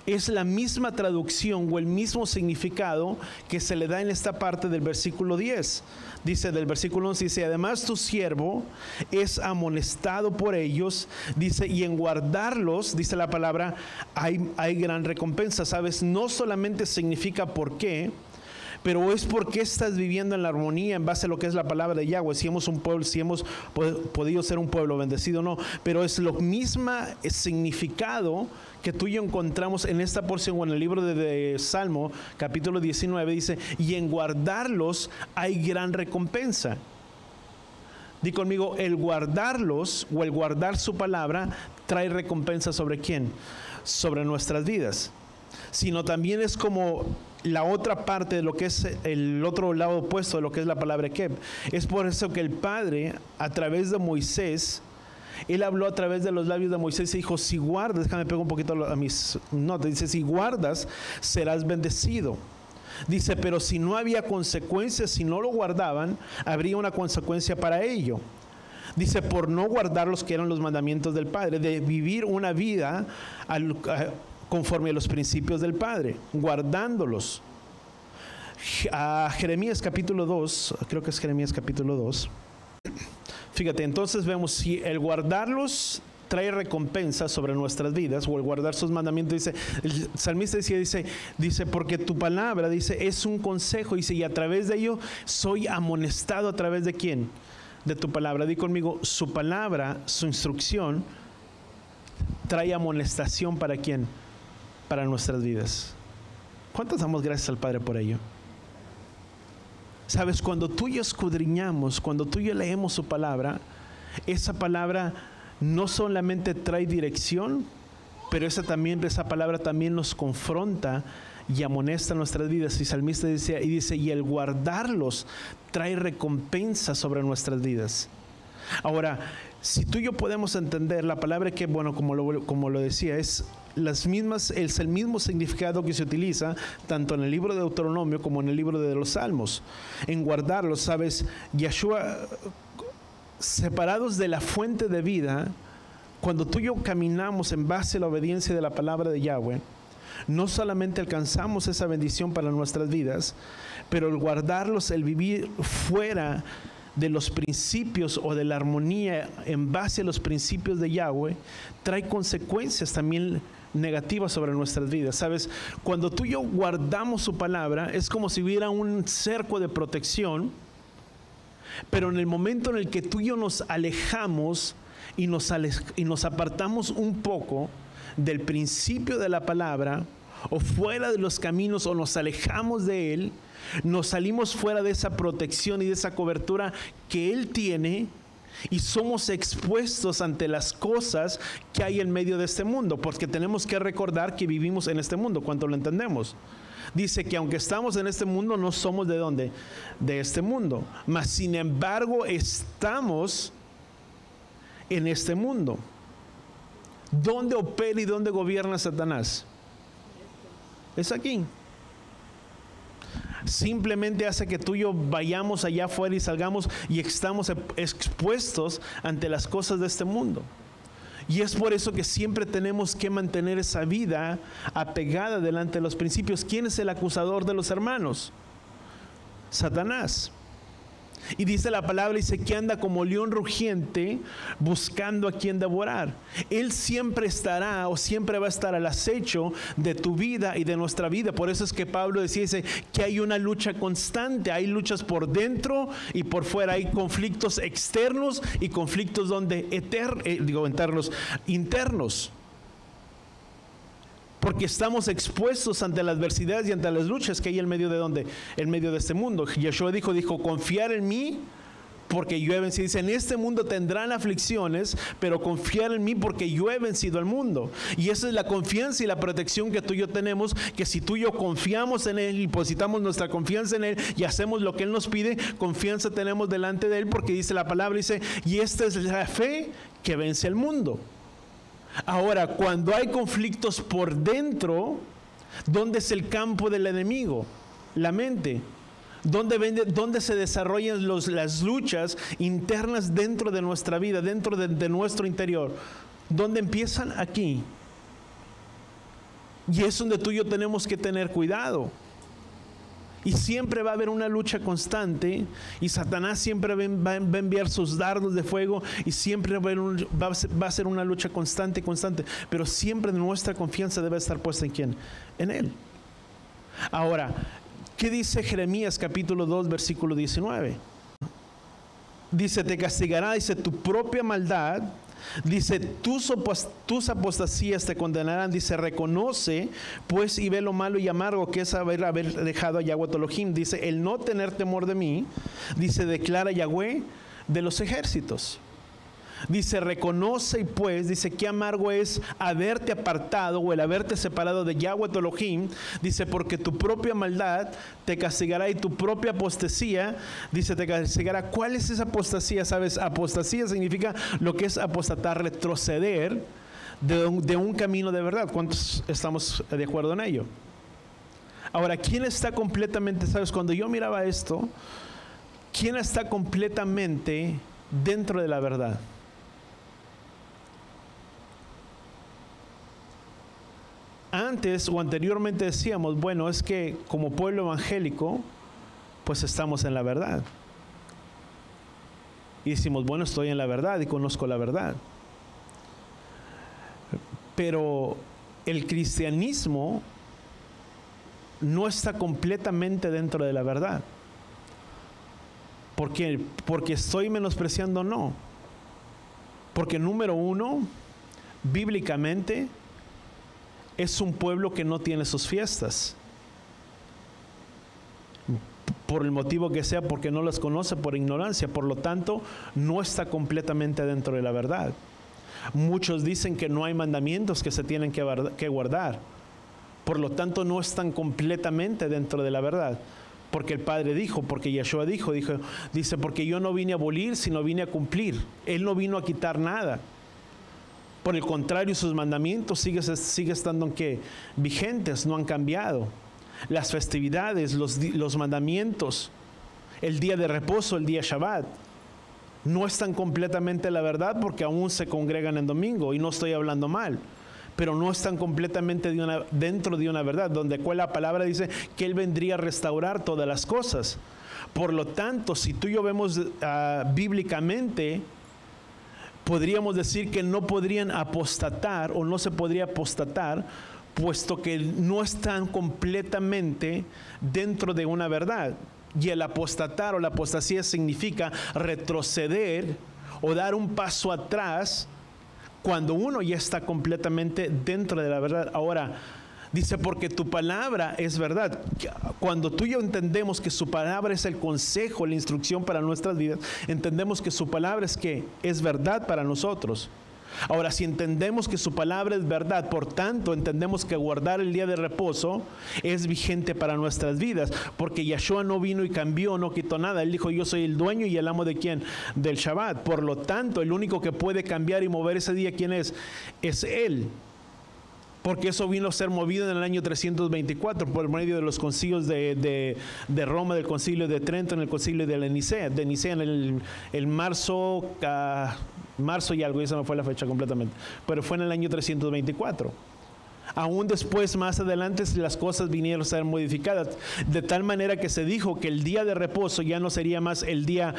[SPEAKER 1] es la misma traducción o el mismo significado que se le da en esta parte del versículo 10. Dice del versículo 11, dice, además tu siervo es amonestado por ellos, dice, y en guardarlos, dice la palabra, hay gran recompensa. Sabes, no solamente significa por qué, pero es porque estás viviendo en la armonía en base a lo que es la palabra de Yahweh. Si hemos un pueblo, si hemos podido ser un pueblo bendecido o no, pero es lo mismo significado que tú y yo encontramos en esta porción o en el libro de Salmo, capítulo 19, dice, y en guardarlos hay gran recompensa. Di conmigo, el guardarlos o el guardar su palabra trae recompensa ¿sobre quién? Sobre nuestras vidas. Sino también es como la otra parte de lo que es el otro lado opuesto de lo que es la palabra Keb. Es por eso que el Padre, a través de Moisés, Él habló a través de los labios de Moisés y dijo, si guardas, déjame pegar un poquito a mis notas, dice, si guardas, serás bendecido. Dice, pero si no había consecuencias, si no lo guardaban, habría una consecuencia para ello. Dice, por no guardar los que eran los mandamientos del Padre, de vivir una vida conforme a los principios del Padre, guardándolos. A Jeremías capítulo 2, creo que es Jeremías capítulo 2. Fíjate, entonces vemos si el guardarlos trae recompensa sobre nuestras vidas, o el guardar sus mandamientos. Dice, el salmista dice, porque tu palabra, dice, es un consejo, dice, y a través de ello soy amonestado. ¿A través de quién? De tu palabra. Di conmigo, su palabra, su instrucción, trae amonestación. ¿Para quién? Para nuestras vidas. ¿Cuántos damos gracias al Padre por ello? Sabes, cuando tú y yo escudriñamos, cuando tú y yo leemos su palabra, esa palabra no solamente trae dirección, pero esa palabra también nos confronta y amonesta nuestras vidas. Y el salmista dice, y el guardarlos trae recompensa sobre nuestras vidas. Ahora, si tú y yo podemos entender la palabra que, bueno, como lo decía, es el mismo significado que se utiliza tanto en el libro de Deuteronomio como en el libro de los Salmos. En guardarlos, sabes, Yeshua, separados de la fuente de vida, cuando tú y yo caminamos en base a la obediencia de la palabra de Yahweh, no solamente alcanzamos esa bendición para nuestras vidas, pero el guardarlos, el vivir fuera de los principios o de la armonía en base a los principios de Yahweh, trae consecuencias también negativas sobre nuestras vidas. Sabes, cuando tú y yo guardamos su palabra, es como si hubiera un cerco de protección, pero en el momento en el que tú y yo nos alejamos y nos apartamos un poco del principio de la palabra, o fuera de los caminos, o nos alejamos de él, nos salimos fuera de esa protección y de esa cobertura que él tiene, y somos expuestos ante las cosas que hay en medio de este mundo, porque tenemos que recordar que vivimos en este mundo. ¿Cuánto lo entendemos? Dice que aunque estamos en este mundo, no somos ¿de dónde? De este mundo, mas sin embargo estamos en este mundo. ¿Dónde opera y dónde gobierna Satanás? Es aquí. Simplemente hace que tú y yo vayamos allá afuera y salgamos y estamos expuestos ante las cosas de este mundo. Y es por eso que siempre tenemos que mantener esa vida apegada delante de los principios. ¿Quién es el acusador de los hermanos? Satanás. Y dice la palabra, dice que anda como león rugiente buscando a quien devorar. Él siempre estará o siempre va a estar al acecho de tu vida y de nuestra vida. Por eso es que Pablo dice que hay una lucha constante. Hay luchas por dentro y por fuera. Hay conflictos externos y conflictos internos. Porque estamos expuestos ante la adversidad y ante las luchas que hay en medio de ¿dónde? En medio de este mundo. Yeshua dijo, confiar en mí porque yo he vencido. Dice, en este mundo tendrán aflicciones, pero confiar en mí porque yo he vencido al mundo. Y esa es la confianza y la protección que tú y yo tenemos, que si tú y yo confiamos en Él y depositamos nuestra confianza en Él y hacemos lo que Él nos pide, confianza tenemos delante de Él, porque dice la palabra, dice, y esta es la fe que vence al mundo. Ahora, cuando hay conflictos por dentro, ¿dónde es el campo del enemigo? La mente. ¿Dónde se desarrollan las luchas internas dentro de nuestra vida, dentro de nuestro interior? ¿Dónde empiezan? Aquí. Y es donde tú y yo tenemos que tener cuidado. Y siempre va a haber una lucha constante, y Satanás siempre va a enviar sus dardos de fuego, y siempre va a ser una lucha constante, pero siempre nuestra confianza debe estar puesta ¿en quién? En Él. Ahora, ¿qué dice Jeremías capítulo 2 versículo 19? Dice, te castigará, dice, tu propia maldad. Dice, tus apostasías te condenarán. Dice, reconoce pues y ve lo malo y amargo que es haber dejado a Yahweh tu Elohim. Dice, el no tener temor de mí. Dice, declara Yahweh de los ejércitos. Dice, reconoce y pues, dice, qué amargo es haberte apartado o el haberte separado de Yahweh tu Elohim. Dice, porque tu propia maldad te castigará y tu propia apostasía, dice, te castigará. ¿Cuál es esa apostasía? ¿Sabes? Apostasía significa lo que es apostatar, retroceder de un camino de verdad. ¿Cuántos estamos de acuerdo en ello? Ahora, ¿quién está completamente, sabes? Cuando yo miraba esto, ¿quién está completamente dentro de la verdad? Antes o anteriormente decíamos, bueno, es que como pueblo evangélico, pues estamos en la verdad. Y decimos, bueno, estoy en la verdad y conozco la verdad. Pero el cristianismo no está completamente dentro de la verdad. ¿Por qué? Porque estoy menospreciando, no. Porque número uno, bíblicamente, es un pueblo que no tiene sus fiestas. Por el motivo que sea, porque no las conoce, por ignorancia. Por lo tanto, no está completamente dentro de la verdad. Muchos dicen que no hay mandamientos que se tienen que guardar. Por lo tanto, no están completamente dentro de la verdad. Porque el Padre dijo, porque Yeshua dice, porque yo no vine a abolir, sino vine a cumplir. Él no vino a quitar nada. Por el contrario, sus mandamientos sigue estando vigentes, no han cambiado. Las festividades, los mandamientos, el día de reposo, el día Shabbat, no están completamente la verdad porque aún se congregan en domingo, y no estoy hablando mal, pero no están completamente dentro de una verdad, donde la palabra dice que Él vendría a restaurar todas las cosas. Por lo tanto, si tú y yo vemos bíblicamente, podríamos decir que no podrían apostatar o no se podría apostatar, puesto que no están completamente dentro de una verdad. Y el apostatar o la apostasía significa retroceder o dar un paso atrás cuando uno ya está completamente dentro de la verdad. Ahora, dice, porque tu palabra es verdad. Cuando tú y yo entendemos que su palabra es el consejo, la instrucción para nuestras vidas, entendemos que su palabra es verdad para nosotros. Ahora, si entendemos que su palabra es verdad, por tanto, entendemos que guardar el día de reposo es vigente para nuestras vidas, porque Yeshua no vino y cambió, no quitó nada. Él dijo, yo soy el dueño y el amo de ¿quién? Del Shabbat. Por lo tanto, el único que puede cambiar y mover ese día, ¿quién es? Es Él. porque eso vino a ser movido en el año 324 por medio de los concilios de Roma, del concilio de Trento, en el concilio de Nicea en el marzo y algo, esa me fue la fecha completamente, pero fue en el año 324. Aún después, más adelante, las cosas vinieron a ser modificadas, de tal manera que se dijo que el día de reposo ya no sería más el día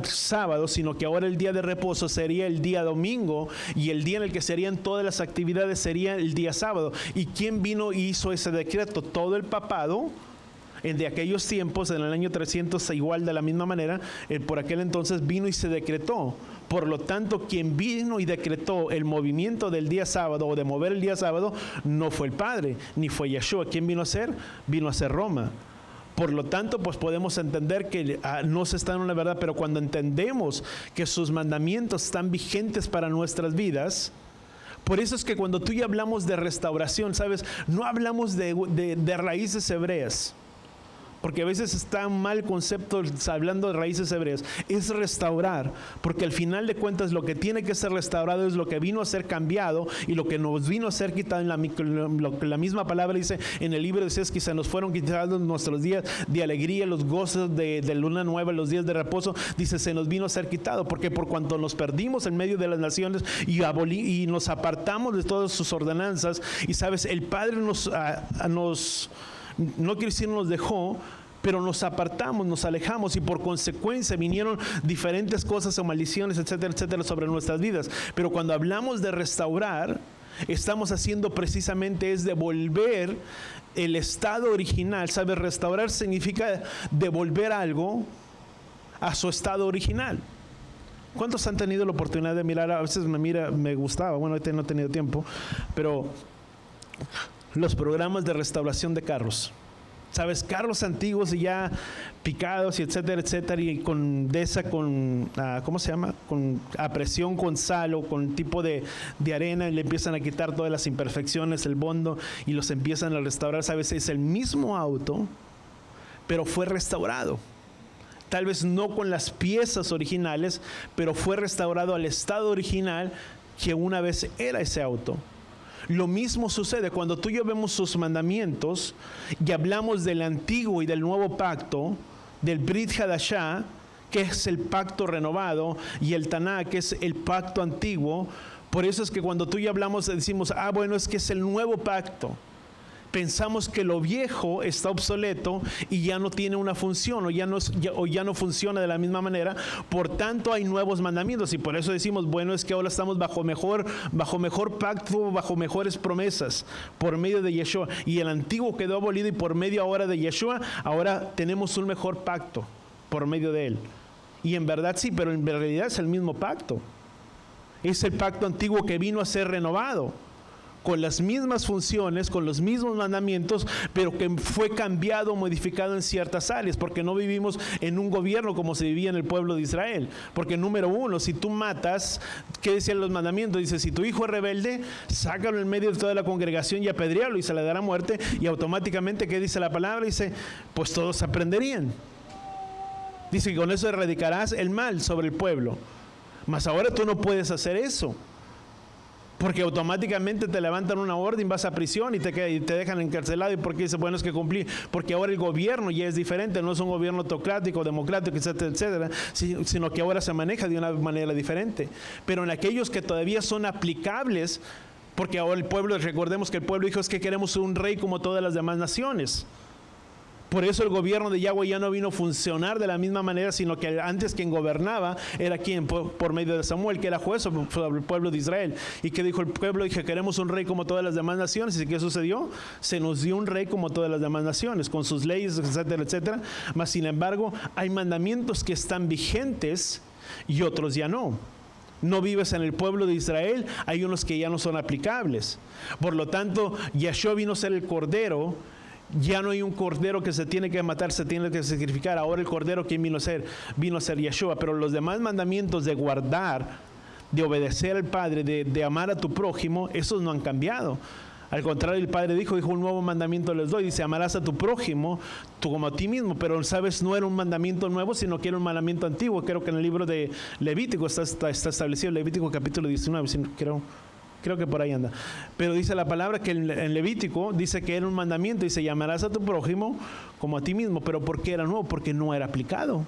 [SPEAKER 1] sábado, sino que ahora el día de reposo sería el día domingo, y el día en el que serían todas las actividades sería el día sábado. ¿Y quién vino y hizo ese decreto? Todo el papado. De aquellos tiempos, en el año 300, igual de la misma manera, por aquel entonces vino y se decretó. Por lo tanto, quien vino y decretó el movimiento del día sábado o de mover el día sábado no fue el Padre, ni fue Yeshua. ¿Quién vino a ser? Vino a ser Roma. Por lo tanto, pues podemos entender que no se está en la verdad, pero cuando entendemos que sus mandamientos están vigentes para nuestras vidas, por eso es que cuando tú y yo hablamos de restauración, ¿sabes? No hablamos de raíces hebreas. Porque a veces está un mal concepto hablando de raíces hebreas. Es restaurar, porque al final de cuentas lo que tiene que ser restaurado es lo que vino a ser cambiado, y lo que nos vino a ser quitado, lo que la misma palabra dice en el libro de Isaías, que se nos fueron quitados nuestros días de alegría, los gozos de luna nueva, los días de reposo. Dice, se nos vino a ser quitado, porque por cuanto nos perdimos en medio de las naciones y nos apartamos de todas sus ordenanzas, y sabes, el Padre no quiero decir nos dejó, pero nos apartamos, nos alejamos, y por consecuencia vinieron diferentes cosas o maldiciones, etcétera, etcétera, sobre nuestras vidas. Pero cuando hablamos de restaurar, estamos haciendo precisamente es devolver el estado original. ¿Sabes? Restaurar significa devolver algo a su estado original. ¿Cuántos han tenido la oportunidad de mirar? A veces me gustaba, bueno, ahorita no he tenido tiempo, pero los programas de restauración de carros. ¿Sabes? Carros antiguos y ya picados y etcétera, etcétera, y con ¿cómo se llama? A presión, con sal o con tipo de arena, y le empiezan a quitar todas las imperfecciones, el bondo, y los empiezan a restaurar. ¿Sabes? Es el mismo auto, pero fue restaurado. Tal vez no con las piezas originales, pero fue restaurado al estado original que una vez era ese auto. Lo mismo sucede cuando tú y yo vemos sus mandamientos y hablamos del antiguo y del nuevo pacto, del Brit Hadashah, que es el pacto renovado, y el Tanakh, que es el pacto antiguo. Por eso es que cuando tú y yo hablamos, decimos, bueno, es que es el nuevo pacto. Pensamos que lo viejo está obsoleto y ya no tiene una función, o ya no funciona de la misma manera. Por tanto, hay nuevos mandamientos, y por eso decimos, bueno, es que ahora estamos bajo mejor pacto, bajo mejores promesas, por medio de Yeshua. Y el antiguo quedó abolido, y por medio ahora de Yeshua, ahora tenemos un mejor pacto por medio de él. Y en verdad sí, pero en realidad es el mismo pacto. Es el pacto antiguo que vino a ser renovado, con las mismas funciones, con los mismos mandamientos, pero que fue cambiado, modificado en ciertas áreas, porque no vivimos en un gobierno como se vivía en el pueblo de Israel. Porque número uno, si tú matas, ¿qué decían los mandamientos? Dice, si tu hijo es rebelde, sácalo en medio de toda la congregación y apedréalo, y se le dará muerte. Y automáticamente, ¿qué dice la palabra? Dice, pues todos aprenderían. Dice que con eso erradicarás el mal sobre el pueblo. Mas ahora tú no puedes hacer eso, porque automáticamente te levantan una orden, vas a prisión y te dejan encarcelado. ¿Y por qué dice, bueno, es que cumplí? Porque ahora el gobierno ya es diferente, no es un gobierno autocrático, democrático, etcétera, etcétera, sino que ahora se maneja de una manera diferente. Pero en aquellos que todavía son aplicables, porque ahora el pueblo, recordemos que el pueblo dijo, es que queremos un rey como todas las demás naciones. Por eso el gobierno de Yahweh ya no vino a funcionar de la misma manera, sino que antes quien gobernaba era quien, por medio de Samuel, que era juez sobre el pueblo de Israel. ¿Y qué dijo el pueblo? Dije, queremos un rey como todas las demás naciones. ¿Y qué sucedió? Se nos dio un rey como todas las demás naciones, con sus leyes, etcétera, etcétera. Mas, sin embargo, hay mandamientos que están vigentes y otros ya no. No vives en el pueblo de Israel, hay unos que ya no son aplicables. Por lo tanto, Yeshua vino a ser el Cordero. Ya no hay un cordero que se tiene que matar, se tiene que sacrificar. Ahora el cordero, ¿quién vino a ser? Vino a ser Yeshua. Pero los demás mandamientos de guardar, de obedecer al Padre, de amar a tu prójimo, esos no han cambiado. Al contrario, el Padre dijo, un nuevo mandamiento les doy. Dice, amarás a tu prójimo tú como a ti mismo. Pero, ¿sabes? No era un mandamiento nuevo, sino que era un mandamiento antiguo. Creo que en el libro de Levítico está establecido, Levítico capítulo 19, creo. Creo que por ahí anda. Pero dice la palabra que en Levítico dice que era un mandamiento. Dice, llamarás a tu prójimo como a ti mismo. Pero ¿por qué era nuevo? Porque no era aplicado.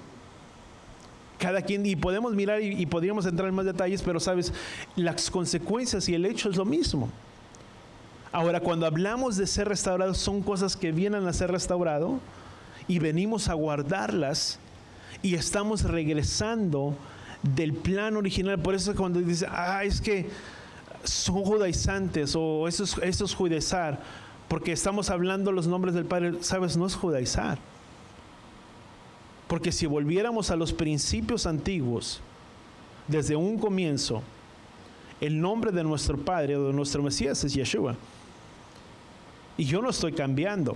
[SPEAKER 1] Cada quien, y podemos mirar y podríamos entrar en más detalles, pero sabes, las consecuencias y el hecho es lo mismo. Ahora, cuando hablamos de ser restaurados, son cosas que vienen a ser restaurado y venimos a guardarlas y estamos regresando del plan original. Por eso cuando dice, es que son judaizantes o eso es judaizar, porque estamos hablando los nombres del Padre, sabes, no es judaizar. Porque si volviéramos a los principios antiguos, desde un comienzo, el nombre de nuestro Padre o de nuestro Mesías es Yeshua. Y yo no estoy cambiando.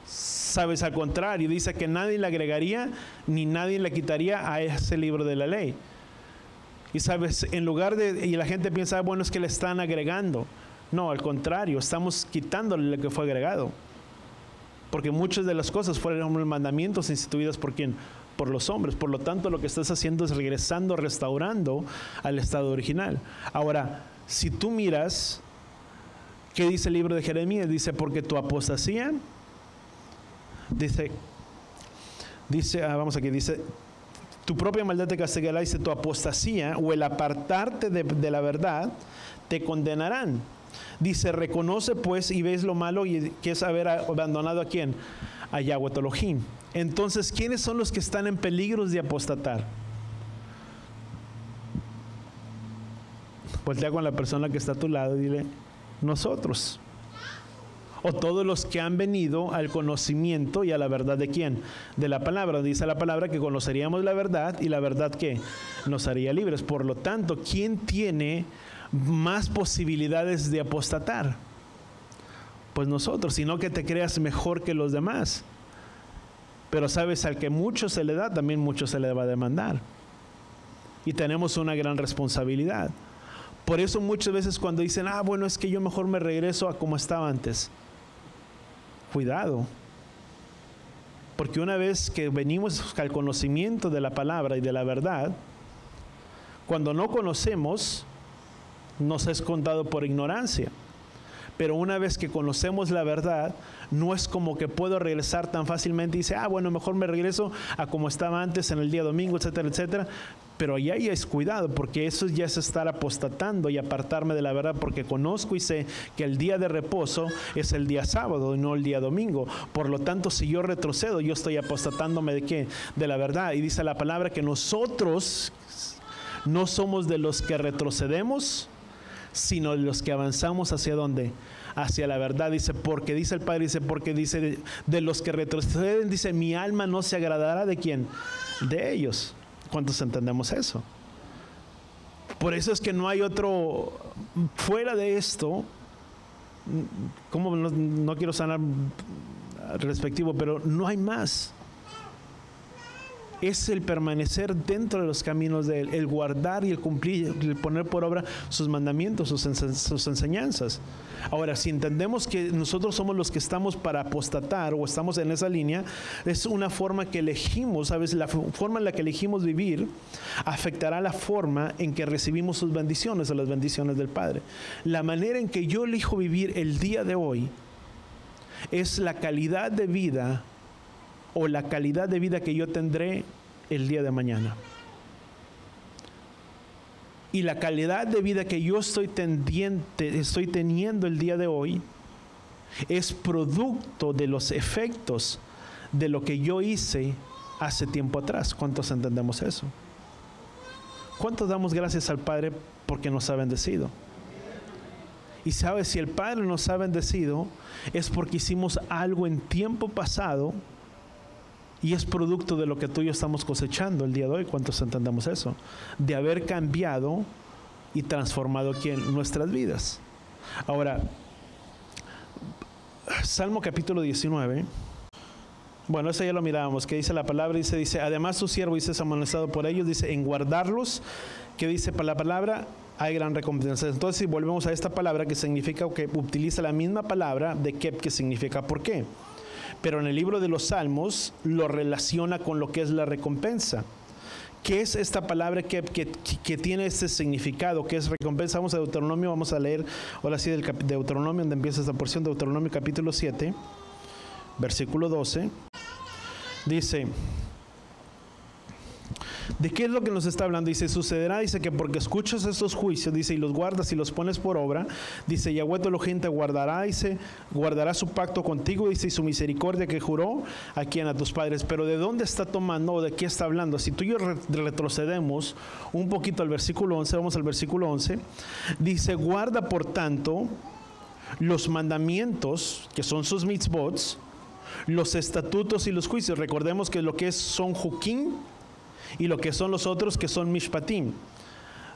[SPEAKER 1] Sabes, al contrario, dice que nadie le agregaría ni nadie le quitaría a ese libro de la ley. Y sabes, en lugar de, y la gente piensa, bueno, es que le están agregando. No, al contrario, estamos quitándole lo que fue agregado. Porque muchas de las cosas fueron mandamientos instituidos ¿por quién? Por los hombres. Por lo tanto, lo que estás haciendo es regresando, restaurando al estado original. Ahora, si tú miras, ¿qué dice el libro de Jeremías? Dice, porque tu apostasía, dice, vamos aquí, dice, tu propia maldad te castigará, dice, tu apostasía o el apartarte de la verdad te condenarán. Dice, reconoce pues y ves lo malo y que es haber abandonado a quién, a Yahweh Elohim. Entonces, ¿quiénes son los que están en peligros de apostatar? Voltea con la persona que está a tu lado y dile, nosotros. O todos los que han venido al conocimiento y a la verdad de quién, de la palabra. Dice la palabra que conoceríamos la verdad y la verdad que nos haría libres. Por lo tanto, ¿quién tiene más posibilidades de apostatar? Pues nosotros, sino que te creas mejor que los demás. Pero sabes, al que mucho se le da, también mucho se le va a demandar. Y tenemos una gran responsabilidad. Por eso muchas veces cuando dicen, bueno, es que yo mejor me regreso a como estaba antes. Cuidado. Porque una vez que venimos al conocimiento de la palabra y de la verdad, cuando no conocemos, nos es contado por ignorancia. Pero una vez que conocemos la verdad, no es como que puedo regresar tan fácilmente y dice, bueno, mejor me regreso a como estaba antes en el día domingo, etcétera, etcétera. Pero allá es cuidado, porque eso ya es estar apostatando y apartarme de la verdad, porque conozco y sé que el día de reposo es el día sábado y no el día domingo. Por lo tanto, si yo retrocedo, yo estoy apostatándome ¿de qué? De la verdad. Y dice la palabra que nosotros no somos de los que retrocedemos, sino de los que avanzamos hacia ¿dónde? Hacia la verdad. Dice, porque dice el Padre, dice, porque dice, de los que retroceden, dice, mi alma no se agradará ¿de quién? De ellos. ¿Cuántos entendemos eso? Por eso es que no hay otro, fuera de esto, como no quiero sonar respectivo, pero no hay más. Es el permanecer dentro de los caminos de Él, el guardar y el cumplir, el poner por obra sus mandamientos, sus enseñanzas. Ahora, si entendemos que nosotros somos los que estamos para apostatar o estamos en esa línea, es una forma que elegimos, ¿sabes? La forma en la que elegimos vivir afectará la forma en que recibimos sus bendiciones o las bendiciones del Padre. La manera en que yo elijo vivir el día de hoy es la calidad de vida o la calidad de vida que yo tendré el día de mañana. Y la calidad de vida que yo estoy teniendo el día de hoy es producto de los efectos de lo que yo hice hace tiempo atrás. ¿Cuántos entendemos eso? ¿Cuántos damos gracias al Padre porque nos ha bendecido? Y sabes, si el Padre nos ha bendecido, es porque hicimos algo en tiempo pasado y es producto de lo que tú y yo estamos cosechando el día de hoy. ¿Cuántos entendemos eso? De haber cambiado y transformado aquí en nuestras vidas. Ahora, Salmo capítulo 19. Bueno, eso ya lo mirábamos, que dice la palabra, dice, además tu siervo dice, es amonestado por ellos, dice, en guardarlos, que dice para la palabra, hay gran recompensa. Entonces, si volvemos a esta palabra que significa, que utiliza la misma palabra de kep, que significa por qué. Pero en el libro de los Salmos lo relaciona con lo que es la recompensa. ¿Qué es esta palabra que tiene este significado? ¿Qué es recompensa? Vamos a Deuteronomio, vamos a leer ahora sí del Deuteronomio, donde empieza esta porción, Deuteronomio capítulo 7, versículo 12. Dice, ¿de qué es lo que nos está hablando? Dice, sucederá, dice, que porque escuchas estos juicios, dice, y los guardas y los pones por obra, dice, Yahweh tu Elohim te guardará, dice, guardará su pacto contigo, dice, y su misericordia que juró a quien, a tus padres. Pero ¿de dónde está tomando o de qué está hablando? Si tú y yo retrocedemos un poquito al versículo 11, vamos al versículo 11, dice, guarda por tanto los mandamientos, que son sus mitzvot, los estatutos y los juicios. Recordemos que lo que son Jukim y lo que son los otros, que son Mishpatim.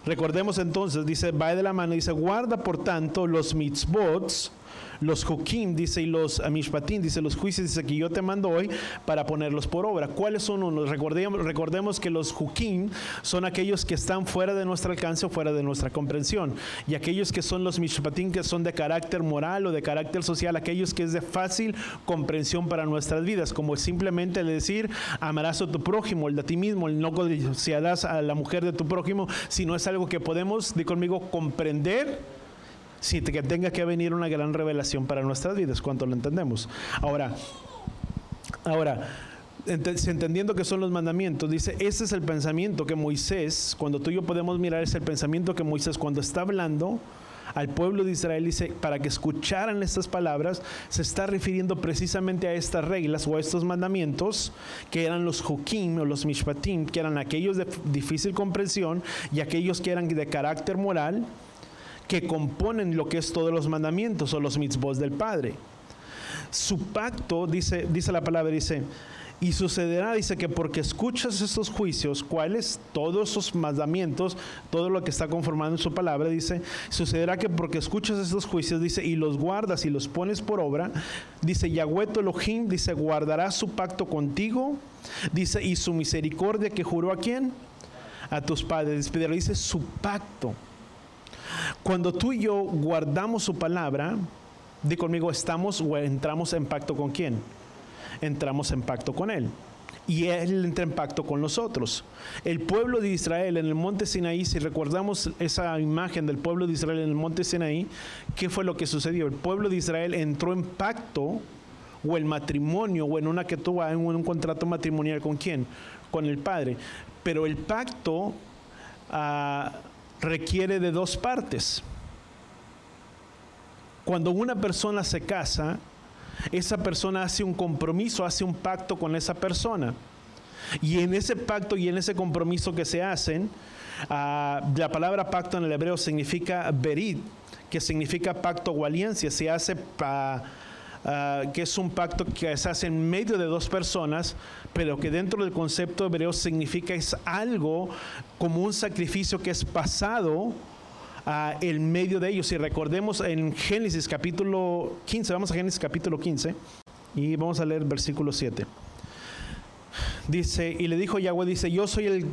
[SPEAKER 1] Recordemos entonces, dice, va de la mano, dice, guarda por tanto los mitzvot, los Jukim, dice, y los Mishpatim, dice, los juicios, dice, que yo te mando hoy para ponerlos por obra. ¿Cuáles son unos? Recordemos que los Jukim son aquellos que están fuera de nuestro alcance o fuera de nuestra comprensión. Y aquellos que son los Mishpatim, que son de carácter moral o de carácter social, aquellos que es de fácil comprensión para nuestras vidas, como simplemente el decir, amarás a tu prójimo, el de a ti mismo, el no codiciarás a la mujer de tu prójimo, sino es algo que podemos, di conmigo, comprender, si que tenga que venir una gran revelación para nuestras vidas, ¿cuánto lo entendemos? Ahora, entendiendo que son los mandamientos, dice, ese es el pensamiento que Moisés, cuando tú y yo podemos mirar, es el pensamiento que Moisés, cuando está hablando al pueblo de Israel, dice, para que escucharan estas palabras, se está refiriendo precisamente a estas reglas o a estos mandamientos, que eran los Jukim o los Mishpatim, que eran aquellos de difícil comprensión y aquellos que eran de carácter moral, que componen lo que es todos los mandamientos o los mitzvot del Padre. Su pacto, dice la palabra, dice, y sucederá, dice, que porque escuchas estos juicios, ¿cuáles? Todos esos mandamientos, todo lo que está conformado en su palabra, dice, sucederá que porque escuchas estos juicios, dice, y los guardas y los pones por obra, dice, Yahweh tu Elohim, dice, guardará su pacto contigo, dice, y su misericordia que juró ¿a quién? A tus padres. Pero dice su pacto. Cuando tú y yo guardamos su palabra, di conmigo, estamos o entramos en pacto ¿con quién? Entramos en pacto con Él. Y Él entra en pacto con nosotros. El pueblo de Israel en el monte Sinaí, si recordamos esa imagen del pueblo de Israel en el monte Sinaí, ¿qué fue lo que sucedió? El pueblo de Israel entró en pacto o el matrimonio o en un contrato matrimonial ¿con quién? Con el Padre. Pero el pacto requiere de dos partes. Cuando una persona se casa, esa persona hace un compromiso, hace un pacto con esa persona. Y en ese pacto y en ese compromiso que se hacen, la palabra pacto en el hebreo significa berit, que significa pacto o alianza. Se hace que es un pacto que se hace en medio de dos personas, pero que dentro del concepto hebreo significa es algo como un sacrificio que es pasado en medio de ellos. Y recordemos en Génesis capítulo 15, vamos a Génesis capítulo 15 y vamos a leer versículo 7. Dice, y le dijo Yahweh, dice, yo soy el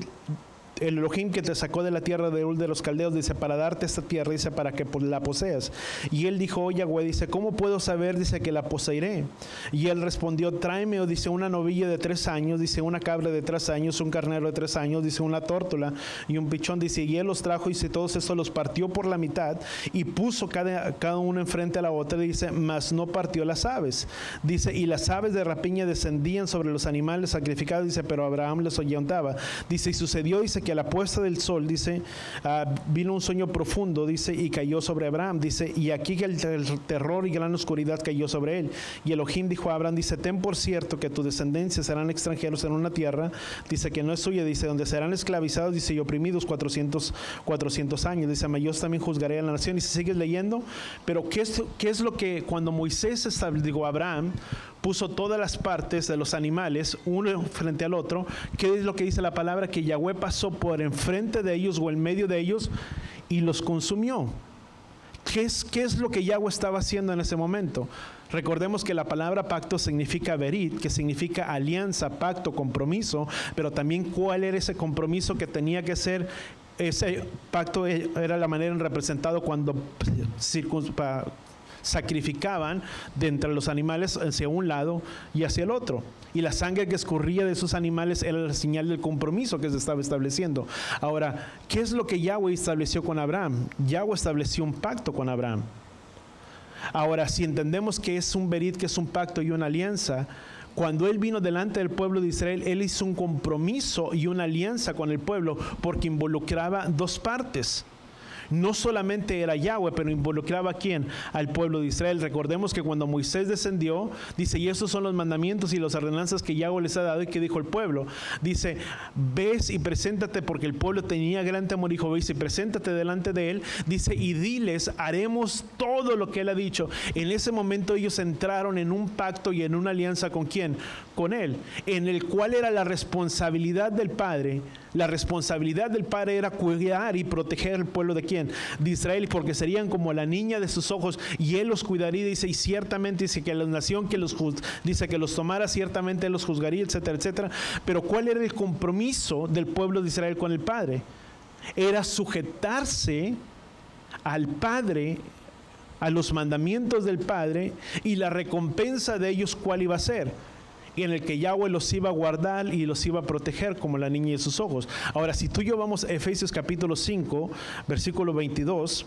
[SPEAKER 1] Elohim que te sacó de la tierra de Ur de los Caldeos, dice, para darte esta tierra, dice, para que la poseas. Y él dijo, oye, Yahweh, dice, ¿cómo puedo saber, dice, que la poseeré? Y él respondió, tráeme, dice, una novilla de 3 años, dice, una cabra de 3 años, un carnero de 3 años, dice, una tórtola y un pichón, dice, y él los trajo, dice, todos estos los partió por la mitad y puso cada uno enfrente a la otra, dice, mas no partió las aves, dice, y las aves de rapiña descendían sobre los animales sacrificados, dice, pero Abraham les ahuyentaba, dice, y sucedió, dice, que a la puesta del sol, dice, vino un sueño profundo, dice, y cayó sobre Abraham, dice, y aquí que el terror y gran oscuridad cayó sobre él. Y Elohim dijo a Abraham, dice, ten por cierto que tu descendencia serán extranjeros en una tierra, dice, que no es suya, dice, donde serán esclavizados, dice, y oprimidos 400 años, dice, yo también juzgaré a la nación. Y si sigues leyendo, pero ¿qué es lo que cuando Moisés Abraham puso todas las partes de los animales uno frente al otro, ¿qué es lo que dice la palabra? Que Yahweh pasó por enfrente de ellos o en medio de ellos y los consumió. ¿Qué es lo que Yahweh estaba haciendo en ese momento? Recordemos que la palabra pacto significa berit, que significa alianza, pacto, compromiso, pero también cuál era ese compromiso que tenía que ser. Ese pacto era la manera en representado cuando sacrificaban de entre los animales hacia un lado y hacia el otro. Y la sangre que escurría de esos animales era la señal del compromiso que se estaba estableciendo. Ahora, ¿qué es lo que Yahweh estableció con Abraham? Yahweh estableció un pacto con Abraham. Ahora, si entendemos que es un berit, que es un pacto y una alianza, cuando él vino delante del pueblo de Israel, él hizo un compromiso y una alianza con el pueblo porque involucraba dos partes. No solamente era Yahweh, pero involucraba ¿a quién? Al pueblo de Israel. Recordemos que cuando Moisés descendió, dice, y estos son los mandamientos y las ordenanzas que Yahweh les ha dado, y que dijo el pueblo. Dice, ves y preséntate, porque el pueblo tenía gran temor, dijo, ves y preséntate delante de él. Dice, y diles, haremos todo lo que él ha dicho. En ese momento ellos entraron en un pacto y en una alianza ¿con quién? Con él, en el cual era la responsabilidad del Padre. La responsabilidad del Padre era cuidar y proteger al pueblo de quién? De Israel, porque serían como la niña de sus ojos, y él los cuidaría, dice, y ciertamente dice que la nación que los dice que los tomara, ciertamente él los juzgaría, etcétera, etcétera. Pero ¿cuál era el compromiso del pueblo de Israel con el Padre? Era sujetarse al Padre, a los mandamientos del Padre, y la recompensa de ellos ¿cuál iba a ser? Y en el que Yahweh los iba a guardar y los iba a proteger como la niña de sus ojos. Ahora, si tú y yo vamos a Efesios capítulo 5, versículo 22,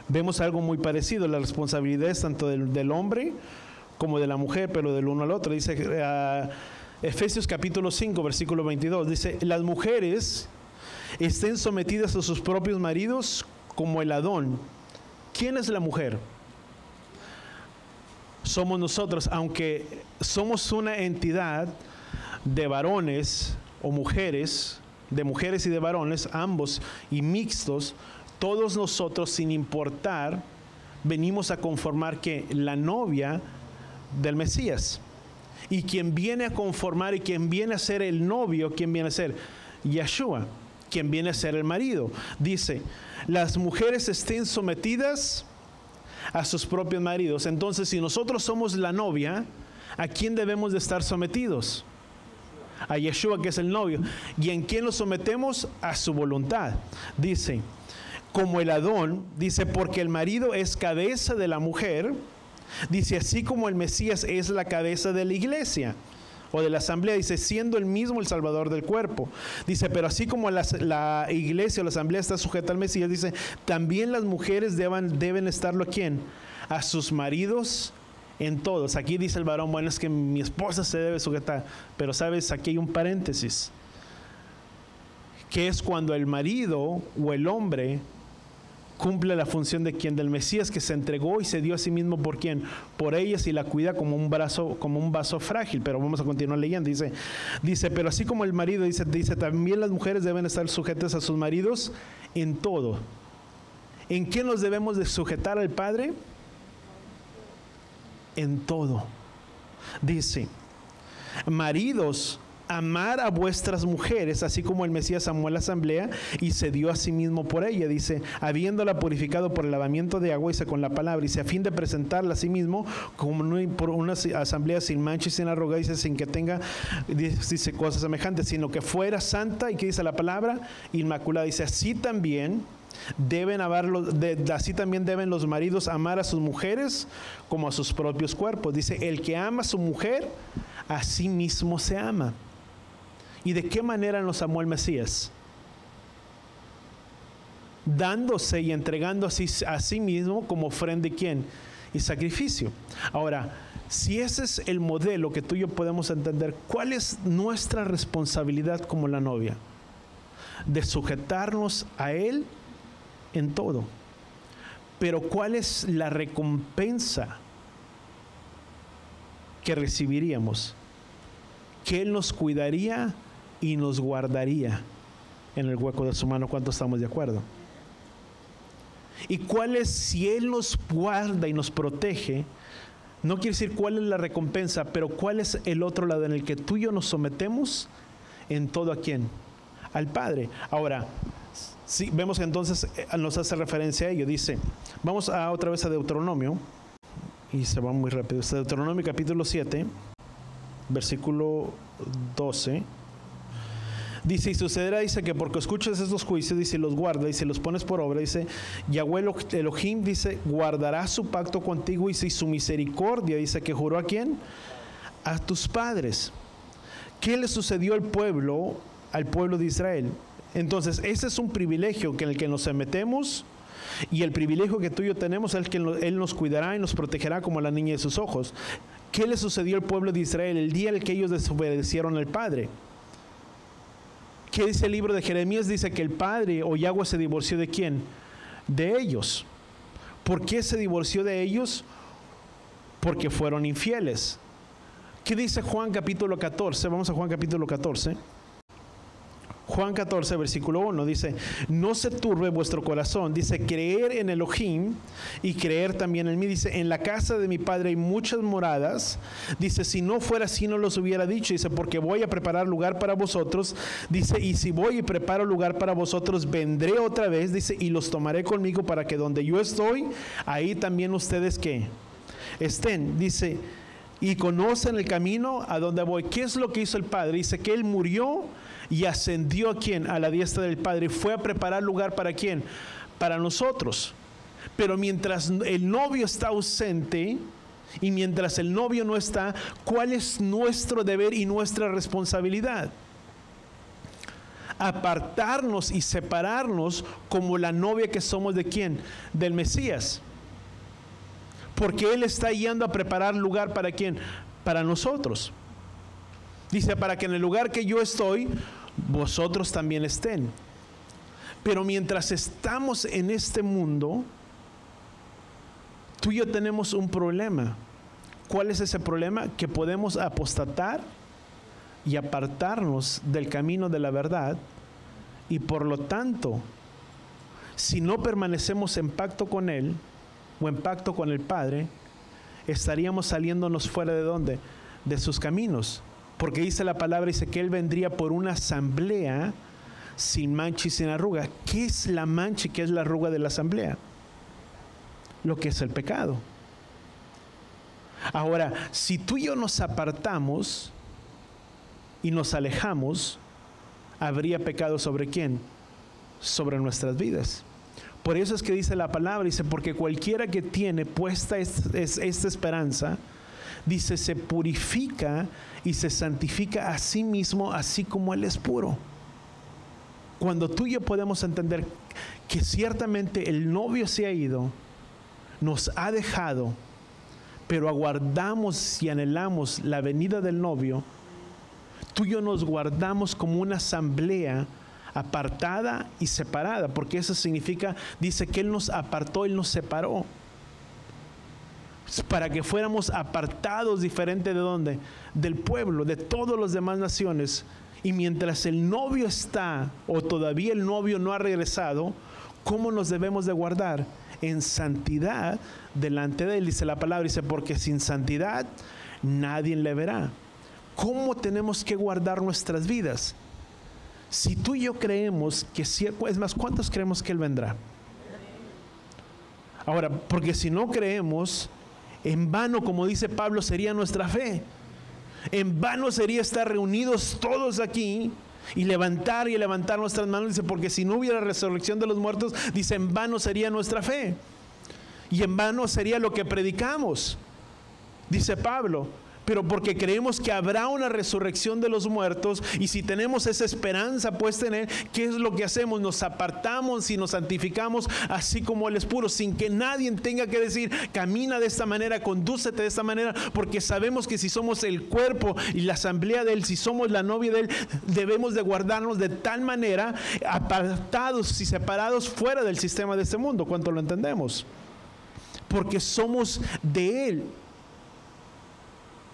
[SPEAKER 1] vemos algo muy parecido. La responsabilidad es tanto del hombre como de la mujer, pero del uno al otro. Dice Efesios capítulo 5, versículo 22, dice, las mujeres estén sometidas a sus propios maridos como el Adón. ¿Quién es la mujer? Somos nosotros, aunque somos una entidad de varones o mujeres, de mujeres y de varones, ambos y mixtos, todos nosotros sin importar, venimos a conformar que la novia del Mesías. Y quien viene a conformar y quien viene a ser el novio, ¿quién viene a ser? Yeshua, quien viene a ser el marido. Dice, las mujeres estén sometidas a sus propios maridos. Entonces, si nosotros somos la novia, ¿a quién debemos de estar sometidos? A Yeshua, que es el novio. ¿Y en quién nos sometemos? A su voluntad. Dice, como el Adón, dice, porque el marido es cabeza de la mujer, dice, así como el Mesías es la cabeza de la iglesia o de la asamblea, dice, siendo el mismo el salvador del cuerpo. Dice, pero así como la iglesia o la asamblea está sujeta al Mesías, dice, también las mujeres deben estarlo ¿a quién? A sus maridos en todos. Aquí dice el varón, bueno, es que mi esposa se debe sujetar, pero sabes, aquí hay un paréntesis, que es cuando el marido o el hombre cumple la función de quien, del Mesías, que se entregó y se dio a sí mismo por quién, por ellas, y la cuida como un vaso frágil. Pero vamos a continuar leyendo. Dice, pero así como el marido, dice, también las mujeres deben estar sujetas a sus maridos en todo. ¿En qué nos debemos de sujetar al Padre? En todo. Dice, maridos, amar a vuestras mujeres, así como el Mesías amó a la asamblea y se dio a sí mismo por ella. Dice, habiéndola purificado por el lavamiento de agua, dice, con la palabra, dice, a fin de presentarla a sí mismo como por una asamblea sin mancha y sin arruga, dice, sin que tenga, dice, cosas semejantes, sino que fuera santa, y que dice la palabra, inmaculada. Dice, así también deben los maridos amar a sus mujeres como a sus propios cuerpos. Dice, el que ama a su mujer, a sí mismo se ama. ¿Y de qué manera nos amó el Mesías? Dándose y entregando a sí mismo como ofrenda de quién? Y sacrificio. Ahora, si ese es el modelo que tú y yo podemos entender, ¿cuál es nuestra responsabilidad como la novia? De sujetarnos a Él en todo. Pero ¿cuál es la recompensa que recibiríamos? Que Él nos cuidaría y nos guardaría en el hueco de su mano. ¿Cuántos estamos de acuerdo? ¿Y cuál es, si Él nos guarda y nos protege? No quiere decir cuál es la recompensa, pero cuál es el otro lado en el que tú y yo nos sometemos en todo. ¿A quién? Al Padre. Ahora, sí, vemos que entonces nos hace referencia a ello. Dice, vamos otra vez a Deuteronomio, y se va muy rápido. Deuteronomio capítulo 7, versículo 12. Dice, y sucederá, dice, que porque escuchas estos juicios, dice, los guarda, dice, los pones por obra, dice, Yahweh Elohim, dice, guardará su pacto contigo, dice, y su misericordia, dice, que juró ¿a quién? A tus padres. ¿Qué le sucedió al pueblo de Israel? Entonces, ese es un privilegio en el que nos metemos, y el privilegio que tú y yo tenemos es que Él nos cuidará y nos protegerá como la niña de sus ojos. ¿Qué le sucedió al pueblo de Israel el día en el que ellos desobedecieron al Padre? ¿Qué dice el libro de Jeremías? Dice que el Padre o Yahweh se divorció ¿de quién? De ellos. ¿Por qué se divorció de ellos? Porque fueron infieles. ¿Qué dice Juan capítulo 14? Vamos a Juan capítulo 14. Juan 14, versículo 1, dice, no se turbe vuestro corazón, dice, creer en Elohim y creer también en mí, dice, en la casa de mi Padre hay muchas moradas, dice, si no fuera así no los hubiera dicho, dice, porque voy a preparar lugar para vosotros, dice, y si voy y preparo lugar para vosotros, vendré otra vez, dice, y los tomaré conmigo para que donde yo estoy, ahí también ustedes, ¿qué? Estén, dice, y conocen el camino a donde voy. ¿Qué es lo que hizo el Padre? Dice que Él murió y ascendió ¿a quién? A la diestra del Padre. Fue a preparar lugar ¿para quién? Para nosotros. Pero mientras el novio está ausente y mientras el novio no está, ¿cuál es nuestro deber y nuestra responsabilidad? Apartarnos y separarnos como la novia que somos ¿de quién? Del Mesías. Porque Él está yendo a preparar lugar ¿para quién? Para nosotros. Dice, para que en el lugar que yo estoy, vosotros también estén. Pero mientras estamos en este mundo, tú y yo tenemos un problema. ¿Cuál es ese problema? Que podemos apostatar y apartarnos del camino de la verdad. Y por lo tanto, si no permanecemos en pacto con Él, o en pacto con el Padre, estaríamos saliéndonos fuera ¿de dónde? De sus caminos. Porque dice la palabra, dice que Él vendría por una asamblea sin mancha y sin arruga. ¿Qué es la mancha y qué es la arruga de la asamblea? Lo que es el pecado. Ahora, si tú y yo nos apartamos y nos alejamos, ¿habría pecado sobre quién? Sobre nuestras vidas. Por eso es que dice la palabra, dice, porque cualquiera que tiene puesta esta esperanza, dice, se purifica y se santifica a sí mismo, así como Él es puro. Cuando tú y yo podemos entender que ciertamente el novio se ha ido, nos ha dejado, pero aguardamos y anhelamos la venida del novio, tú y yo nos guardamos como una asamblea apartada y separada, porque eso significa, dice que Él nos apartó, Él nos separó, para que fuéramos apartados diferente de dónde, del pueblo, de todas las demás naciones. Y mientras el novio está, o todavía el novio no ha regresado, ¿cómo nos debemos de guardar? En santidad delante de Él. Dice la palabra, dice, porque sin santidad nadie le verá. ¿Cómo tenemos que guardar nuestras vidas? Si tú y yo creemos que sí, es más, ¿cuántos creemos que Él vendrá? Ahora, porque si no creemos, en vano, como dice Pablo, sería nuestra fe. En vano sería estar reunidos todos aquí y levantar nuestras manos. Dice, porque si no hubiera resurrección de los muertos, dice, en vano sería nuestra fe. Y en vano sería lo que predicamos, dice Pablo. Pero porque creemos que habrá una resurrección de los muertos, y si tenemos esa esperanza puesta en Él, ¿qué es lo que hacemos? Nos apartamos y nos santificamos así como Él es puro, sin que nadie tenga que decir, camina de esta manera, condúcete de esta manera, porque sabemos que si somos el cuerpo y la asamblea de Él, si somos la novia de Él, debemos de guardarnos de tal manera, apartados y separados fuera del sistema de este mundo. ¿Cuánto lo entendemos? Porque somos de Él,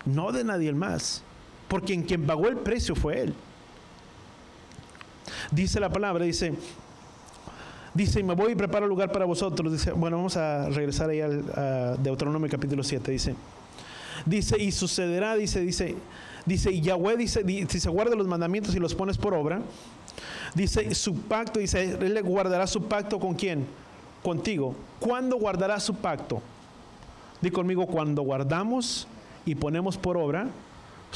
[SPEAKER 1] no de nadie más, porque en quien pagó el precio fue Él. Dice la palabra, dice, y me voy y preparo lugar para vosotros. Dice, bueno, vamos a regresar ahí a Deuteronomio capítulo 7. Dice, y sucederá, dice, y Yahweh dice, si se guarda los mandamientos y los pones por obra, dice, su pacto, dice, Él le guardará su pacto ¿con quién? Contigo. ¿Cuándo guardará su pacto? Di conmigo, cuando guardamos y ponemos por obra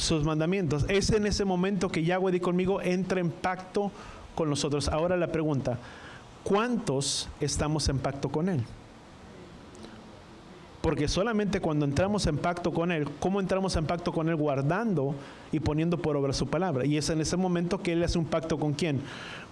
[SPEAKER 1] sus mandamientos. Es en ese momento que Yahweh, di conmigo, entra en pacto con nosotros. Ahora la pregunta, ¿cuántos estamos en pacto con Él? Porque solamente cuando entramos en pacto con Él, ¿cómo entramos en pacto con Él? Guardando y poniendo por obra su palabra. Y es en ese momento que Él hace un pacto ¿con quién?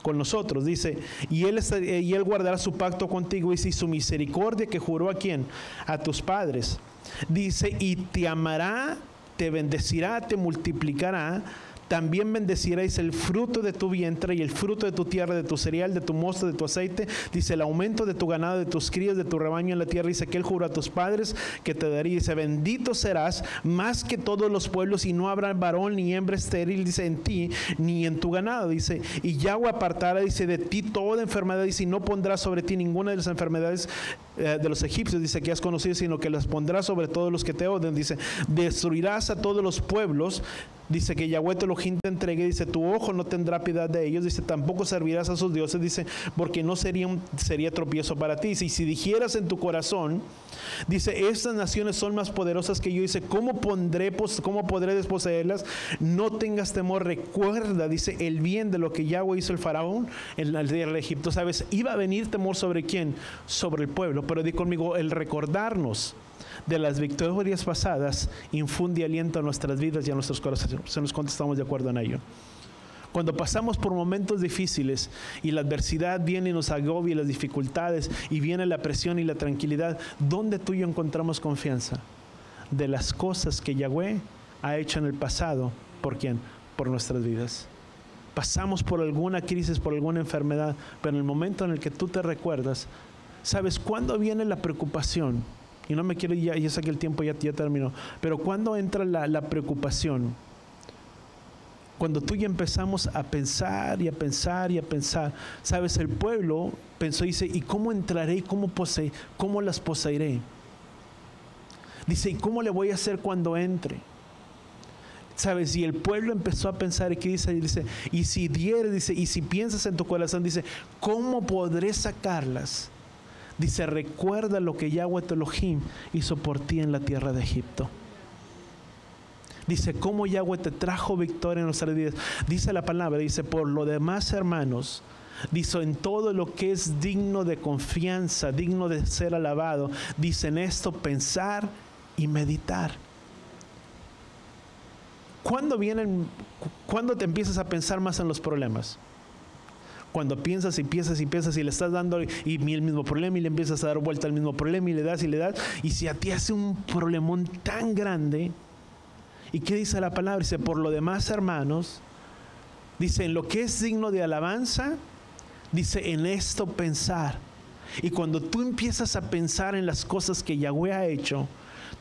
[SPEAKER 1] Con nosotros. Dice, y él guardará su pacto contigo, y su misericordia que juró ¿a quién? A tus padres. Dice, y te amará, te bendecirá, te multiplicará. También bendeciréis el fruto de tu vientre y el fruto de tu tierra, de tu cereal, de tu mosto, de tu aceite. Dice, el aumento de tu ganado, de tus crías, de tu rebaño en la tierra. Dice que Él juró a tus padres que te daría. Dice, bendito serás más que todos los pueblos, y no habrá varón ni hembra estéril, dice, en ti, ni en tu ganado. Dice, y Yahweh apartará, dice, de ti toda enfermedad. Dice, y no pondrá sobre ti ninguna de las enfermedades de los egipcios, dice, que has conocido, sino que las pondrá sobre todos los que te odian. Dice, destruirás a todos los pueblos. Dice que Yahweh te te entregue, dice, tu ojo no tendrá piedad de ellos, dice, tampoco servirás a sus dioses, dice, porque no sería tropiezo para ti. Dice, y si dijeras en tu corazón, dice, estas naciones son más poderosas que yo, dice, ¿cómo podré desposeerlas? No tengas temor, recuerda, dice, el bien de lo que Yahweh hizo el faraón en el día de Egipto. ¿Sabes? Iba a venir temor sobre ¿quién? Sobre el pueblo, pero di conmigo, el recordarnos de las victorias pasadas infunde aliento a nuestras vidas y a nuestros corazones. ¿Cuántos estamos de acuerdo en ello? Cuando pasamos por momentos difíciles y la adversidad viene y nos agobia, y las dificultades, y viene la presión y la tranquilidad, ¿dónde tú y yo encontramos confianza? De las cosas que Yahweh ha hecho en el pasado. ¿Por quién? Por nuestras vidas. Pasamos por alguna crisis, por alguna enfermedad, pero en el momento en el que tú te recuerdas, ¿sabes cuándo viene la preocupación? Y no me quiero, ya sé que el tiempo ya terminó, pero ¿cuándo entra la preocupación? Cuando tú y yo empezamos a pensar y a pensar y a pensar. ¿Sabes? El pueblo pensó y dice, ¿y cómo entraré? ¿Cómo las poseeré? Dice, ¿y cómo le voy a hacer cuando entre? ¿Sabes? Y el pueblo empezó a pensar, ¿y qué dice? Dice, y si dieres, dice, y si piensas en tu corazón, dice, ¿cómo podré sacarlas? Dice, recuerda lo que Yahweh tu Elohim hizo por ti en la tierra de Egipto. Dice, cómo Yahweh te trajo victoria en nuestras vidas. Dice la palabra, dice, por lo demás, hermanos, dice, en todo lo que es digno de confianza, digno de ser alabado, dice, en esto pensar y meditar. ¿Cuándo te empiezas a pensar más en los problemas? Cuando piensas y piensas y piensas y le estás dando y el mismo problema, y le empiezas a dar vuelta al mismo problema, y le das, y si a ti hace un problemón tan grande. ¿Y qué dice la palabra? Dice, por lo demás, hermanos, dice, en lo que es digno de alabanza, dice, en esto pensar. Y cuando tú empiezas a pensar en las cosas que Yahweh ha hecho,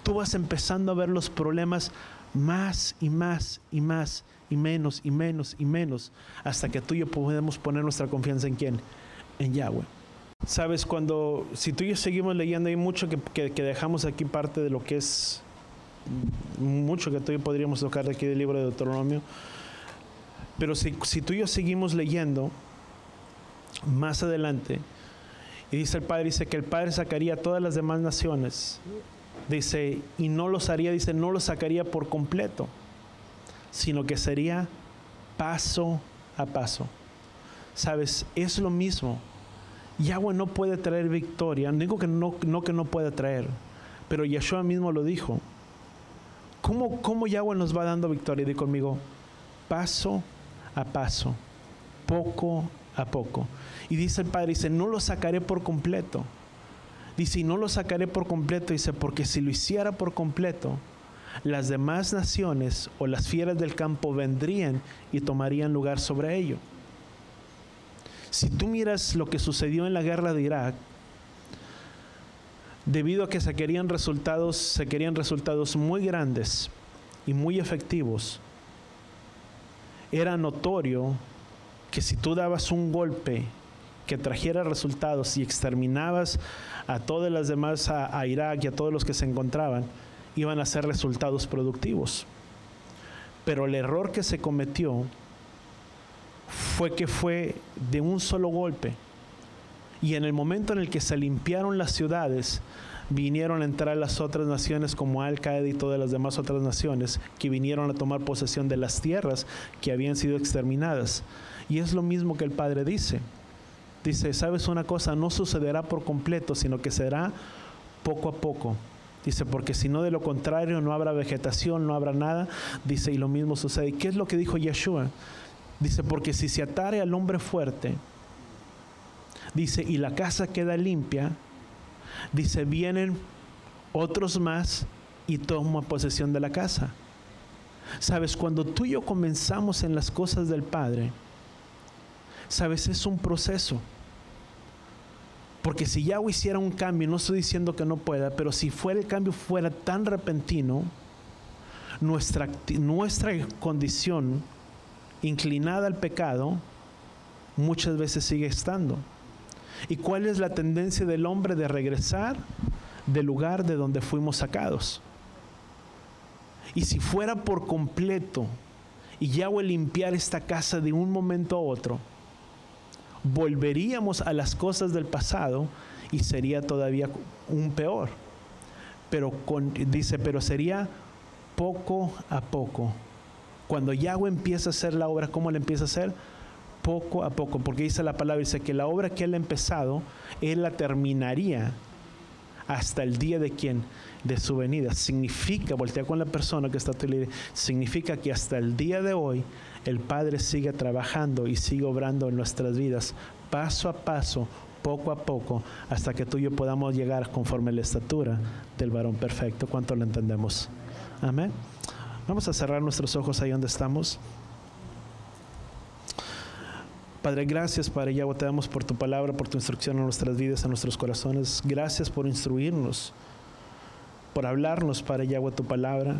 [SPEAKER 1] tú vas empezando a ver los problemas más y más y más y menos y menos y menos, hasta que tú y yo podemos poner nuestra confianza ¿en quién? En Yahweh. Sabes, si tú y yo seguimos leyendo, hay mucho que dejamos aquí, parte de lo que es mucho que tú y yo podríamos tocar de aquí del libro de Deuteronomio, pero si tú y yo seguimos leyendo más adelante, y dice el Padre, dice que el Padre sacaría a todas las demás naciones, dice, y no los haría, dice, no los sacaría por completo, sino que sería paso a paso. ¿Sabes? Es lo mismo. Yahweh no puede traer victoria. No digo que no pueda traer, pero Yeshua mismo lo dijo. ¿Cómo Yahweh nos va dando victoria? Di conmigo, paso a paso, poco a poco. Y dice el Padre, dice, no lo sacaré por completo. Dice, y no lo sacaré por completo, dice, porque si lo hiciera por completo, las demás naciones o las fieras del campo vendrían y tomarían lugar sobre ello. Si tú miras lo que sucedió en la guerra de Irak, debido a que se querían resultados muy grandes y muy efectivos, era notorio que si tú dabas un golpe que trajera resultados y exterminabas a todas las demás, a Irak y a todos los que se encontraban, iban a ser resultados productivos. Pero el error que se cometió fue de un solo golpe. Y en el momento en el que se limpiaron las ciudades, vinieron a entrar las otras naciones como Al-Qaeda y todas las demás otras naciones que vinieron a tomar posesión de las tierras que habían sido exterminadas. Y es lo mismo que el Padre dice. Dice, ¿sabes una cosa? No sucederá por completo, sino que será poco a poco. Dice, porque si no, de lo contrario, no habrá vegetación, no habrá nada. Dice, y lo mismo sucede. ¿Y qué es lo que dijo Yeshua? Dice, porque si se atare al hombre fuerte, dice, y la casa queda limpia, dice, vienen otros más y toman posesión de la casa. Sabes, cuando tú y yo comenzamos en las cosas del Padre, sabes, es un proceso. Porque si Yahweh hiciera un cambio, no estoy diciendo que no pueda, pero si fuera el cambio fuera tan repentino, nuestra condición inclinada al pecado muchas veces sigue estando. ¿Y cuál es la tendencia del hombre? De regresar del lugar de donde fuimos sacados. Y si fuera por completo y Yahweh limpiar esta casa de un momento a otro, volveríamos a las cosas del pasado y sería todavía un peor. Pero dice, pero sería poco a poco. Cuando Yahweh empieza a hacer la obra, ¿cómo la empieza a hacer? Poco a poco, porque dice la palabra, dice que la obra que Él ha empezado, Él la terminaría hasta el día de ¿quién? De su venida. Significa, voltea con la persona que está a tu lado, significa que hasta el día de hoy el Padre sigue trabajando y sigue obrando en nuestras vidas, paso a paso, poco a poco, hasta que tú y yo podamos llegar conforme a la estatura del varón perfecto. ¿Cuánto lo entendemos? Amén. Vamos a cerrar nuestros ojos ahí donde estamos. Padre, gracias, Padre Yahweh, te damos por tu palabra, por tu instrucción en nuestras vidas, en nuestros corazones. Gracias por instruirnos, por hablarnos, Padre Yahweh, tu palabra.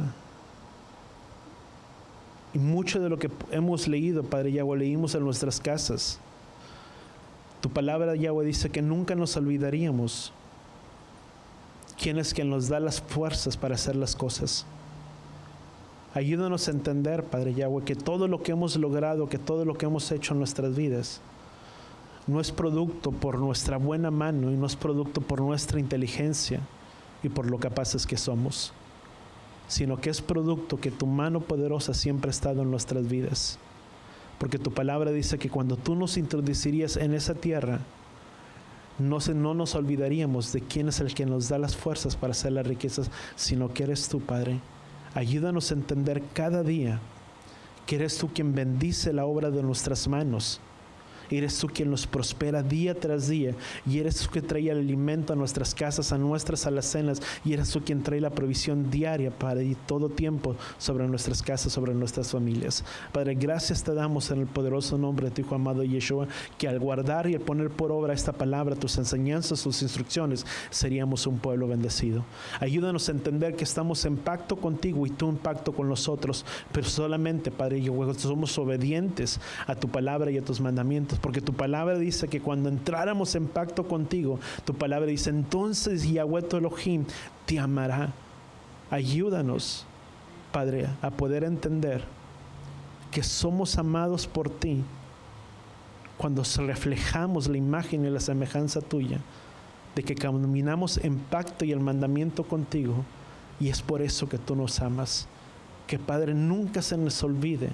[SPEAKER 1] Y mucho de lo que hemos leído, Padre Yahweh, leímos en nuestras casas. Tu palabra, Yahweh, dice que nunca nos olvidaríamos quién es quien nos da las fuerzas para hacer las cosas. Ayúdanos a entender, Padre Yahweh, que todo lo que hemos logrado, que todo lo que hemos hecho en nuestras vidas, no es producto por nuestra buena mano y no es producto por nuestra inteligencia y por lo capaces que somos, sino que es producto que tu mano poderosa siempre ha estado en nuestras vidas. Porque tu palabra dice que cuando tú nos introducirías en esa tierra, no nos olvidaríamos de quién es el que nos da las fuerzas para hacer las riquezas, sino que eres tú, Padre. Ayúdanos a entender cada día que eres tú quien bendice la obra de nuestras manos. Eres tú quien nos prospera día tras día. Y eres tú quien trae el alimento a nuestras casas, a nuestras alacenas. Y eres tú quien trae la provisión diaria para y todo tiempo sobre nuestras casas, sobre nuestras familias. Padre, gracias te damos en el poderoso nombre de tu Hijo amado Yeshua, que al guardar y al poner por obra esta palabra, tus enseñanzas, tus instrucciones, seríamos un pueblo bendecido. Ayúdanos a entender que estamos en pacto contigo y tú en pacto con nosotros. Pero solamente, Padre Yeshua, somos obedientes a tu palabra y a tus mandamientos. Porque tu palabra dice que cuando entráramos en pacto contigo, tu palabra dice, entonces Yahweh tu Elohim te amará. Ayúdanos, Padre, a poder entender que somos amados por ti cuando reflejamos la imagen y la semejanza tuya, de que caminamos en pacto y el mandamiento contigo, y es por eso que tú nos amas. Que, Padre, nunca se nos olvide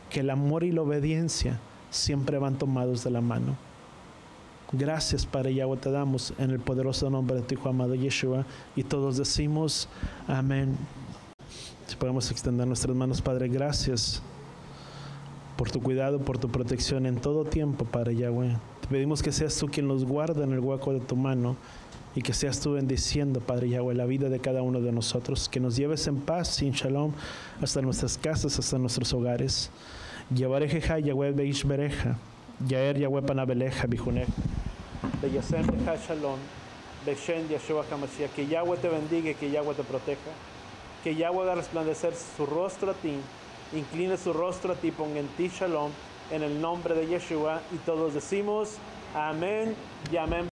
[SPEAKER 1] que el amor y la obediencia siempre van tomados de la mano. Gracias, Padre Yahweh, te damos en el poderoso nombre de tu Hijo amado Yeshua, y todos decimos amén. Si podemos extender nuestras manos, Padre, gracias por tu cuidado, por tu protección en todo tiempo, Padre Yahweh. Te pedimos que seas tú quien los guarda en el hueco de tu mano, y que seas tú bendiciendo, Padre Yahweh, la vida de cada uno de nosotros, que nos lleves en paz, sin shalom, hasta nuestras casas, hasta nuestros hogares. Yevarejeja Yahweh beish bereja, Yaer Yahweh panabeleja bijuneja, Beyasem beja shalom, Beshen Yeshua HaMashiach. Que Yahweh te bendiga y que Yahweh te proteja, que Yahweh haga resplandecer su rostro a ti, incline su rostro a ti, ponga en ti shalom, en el nombre de Yeshua. Y todos decimos amén y amén.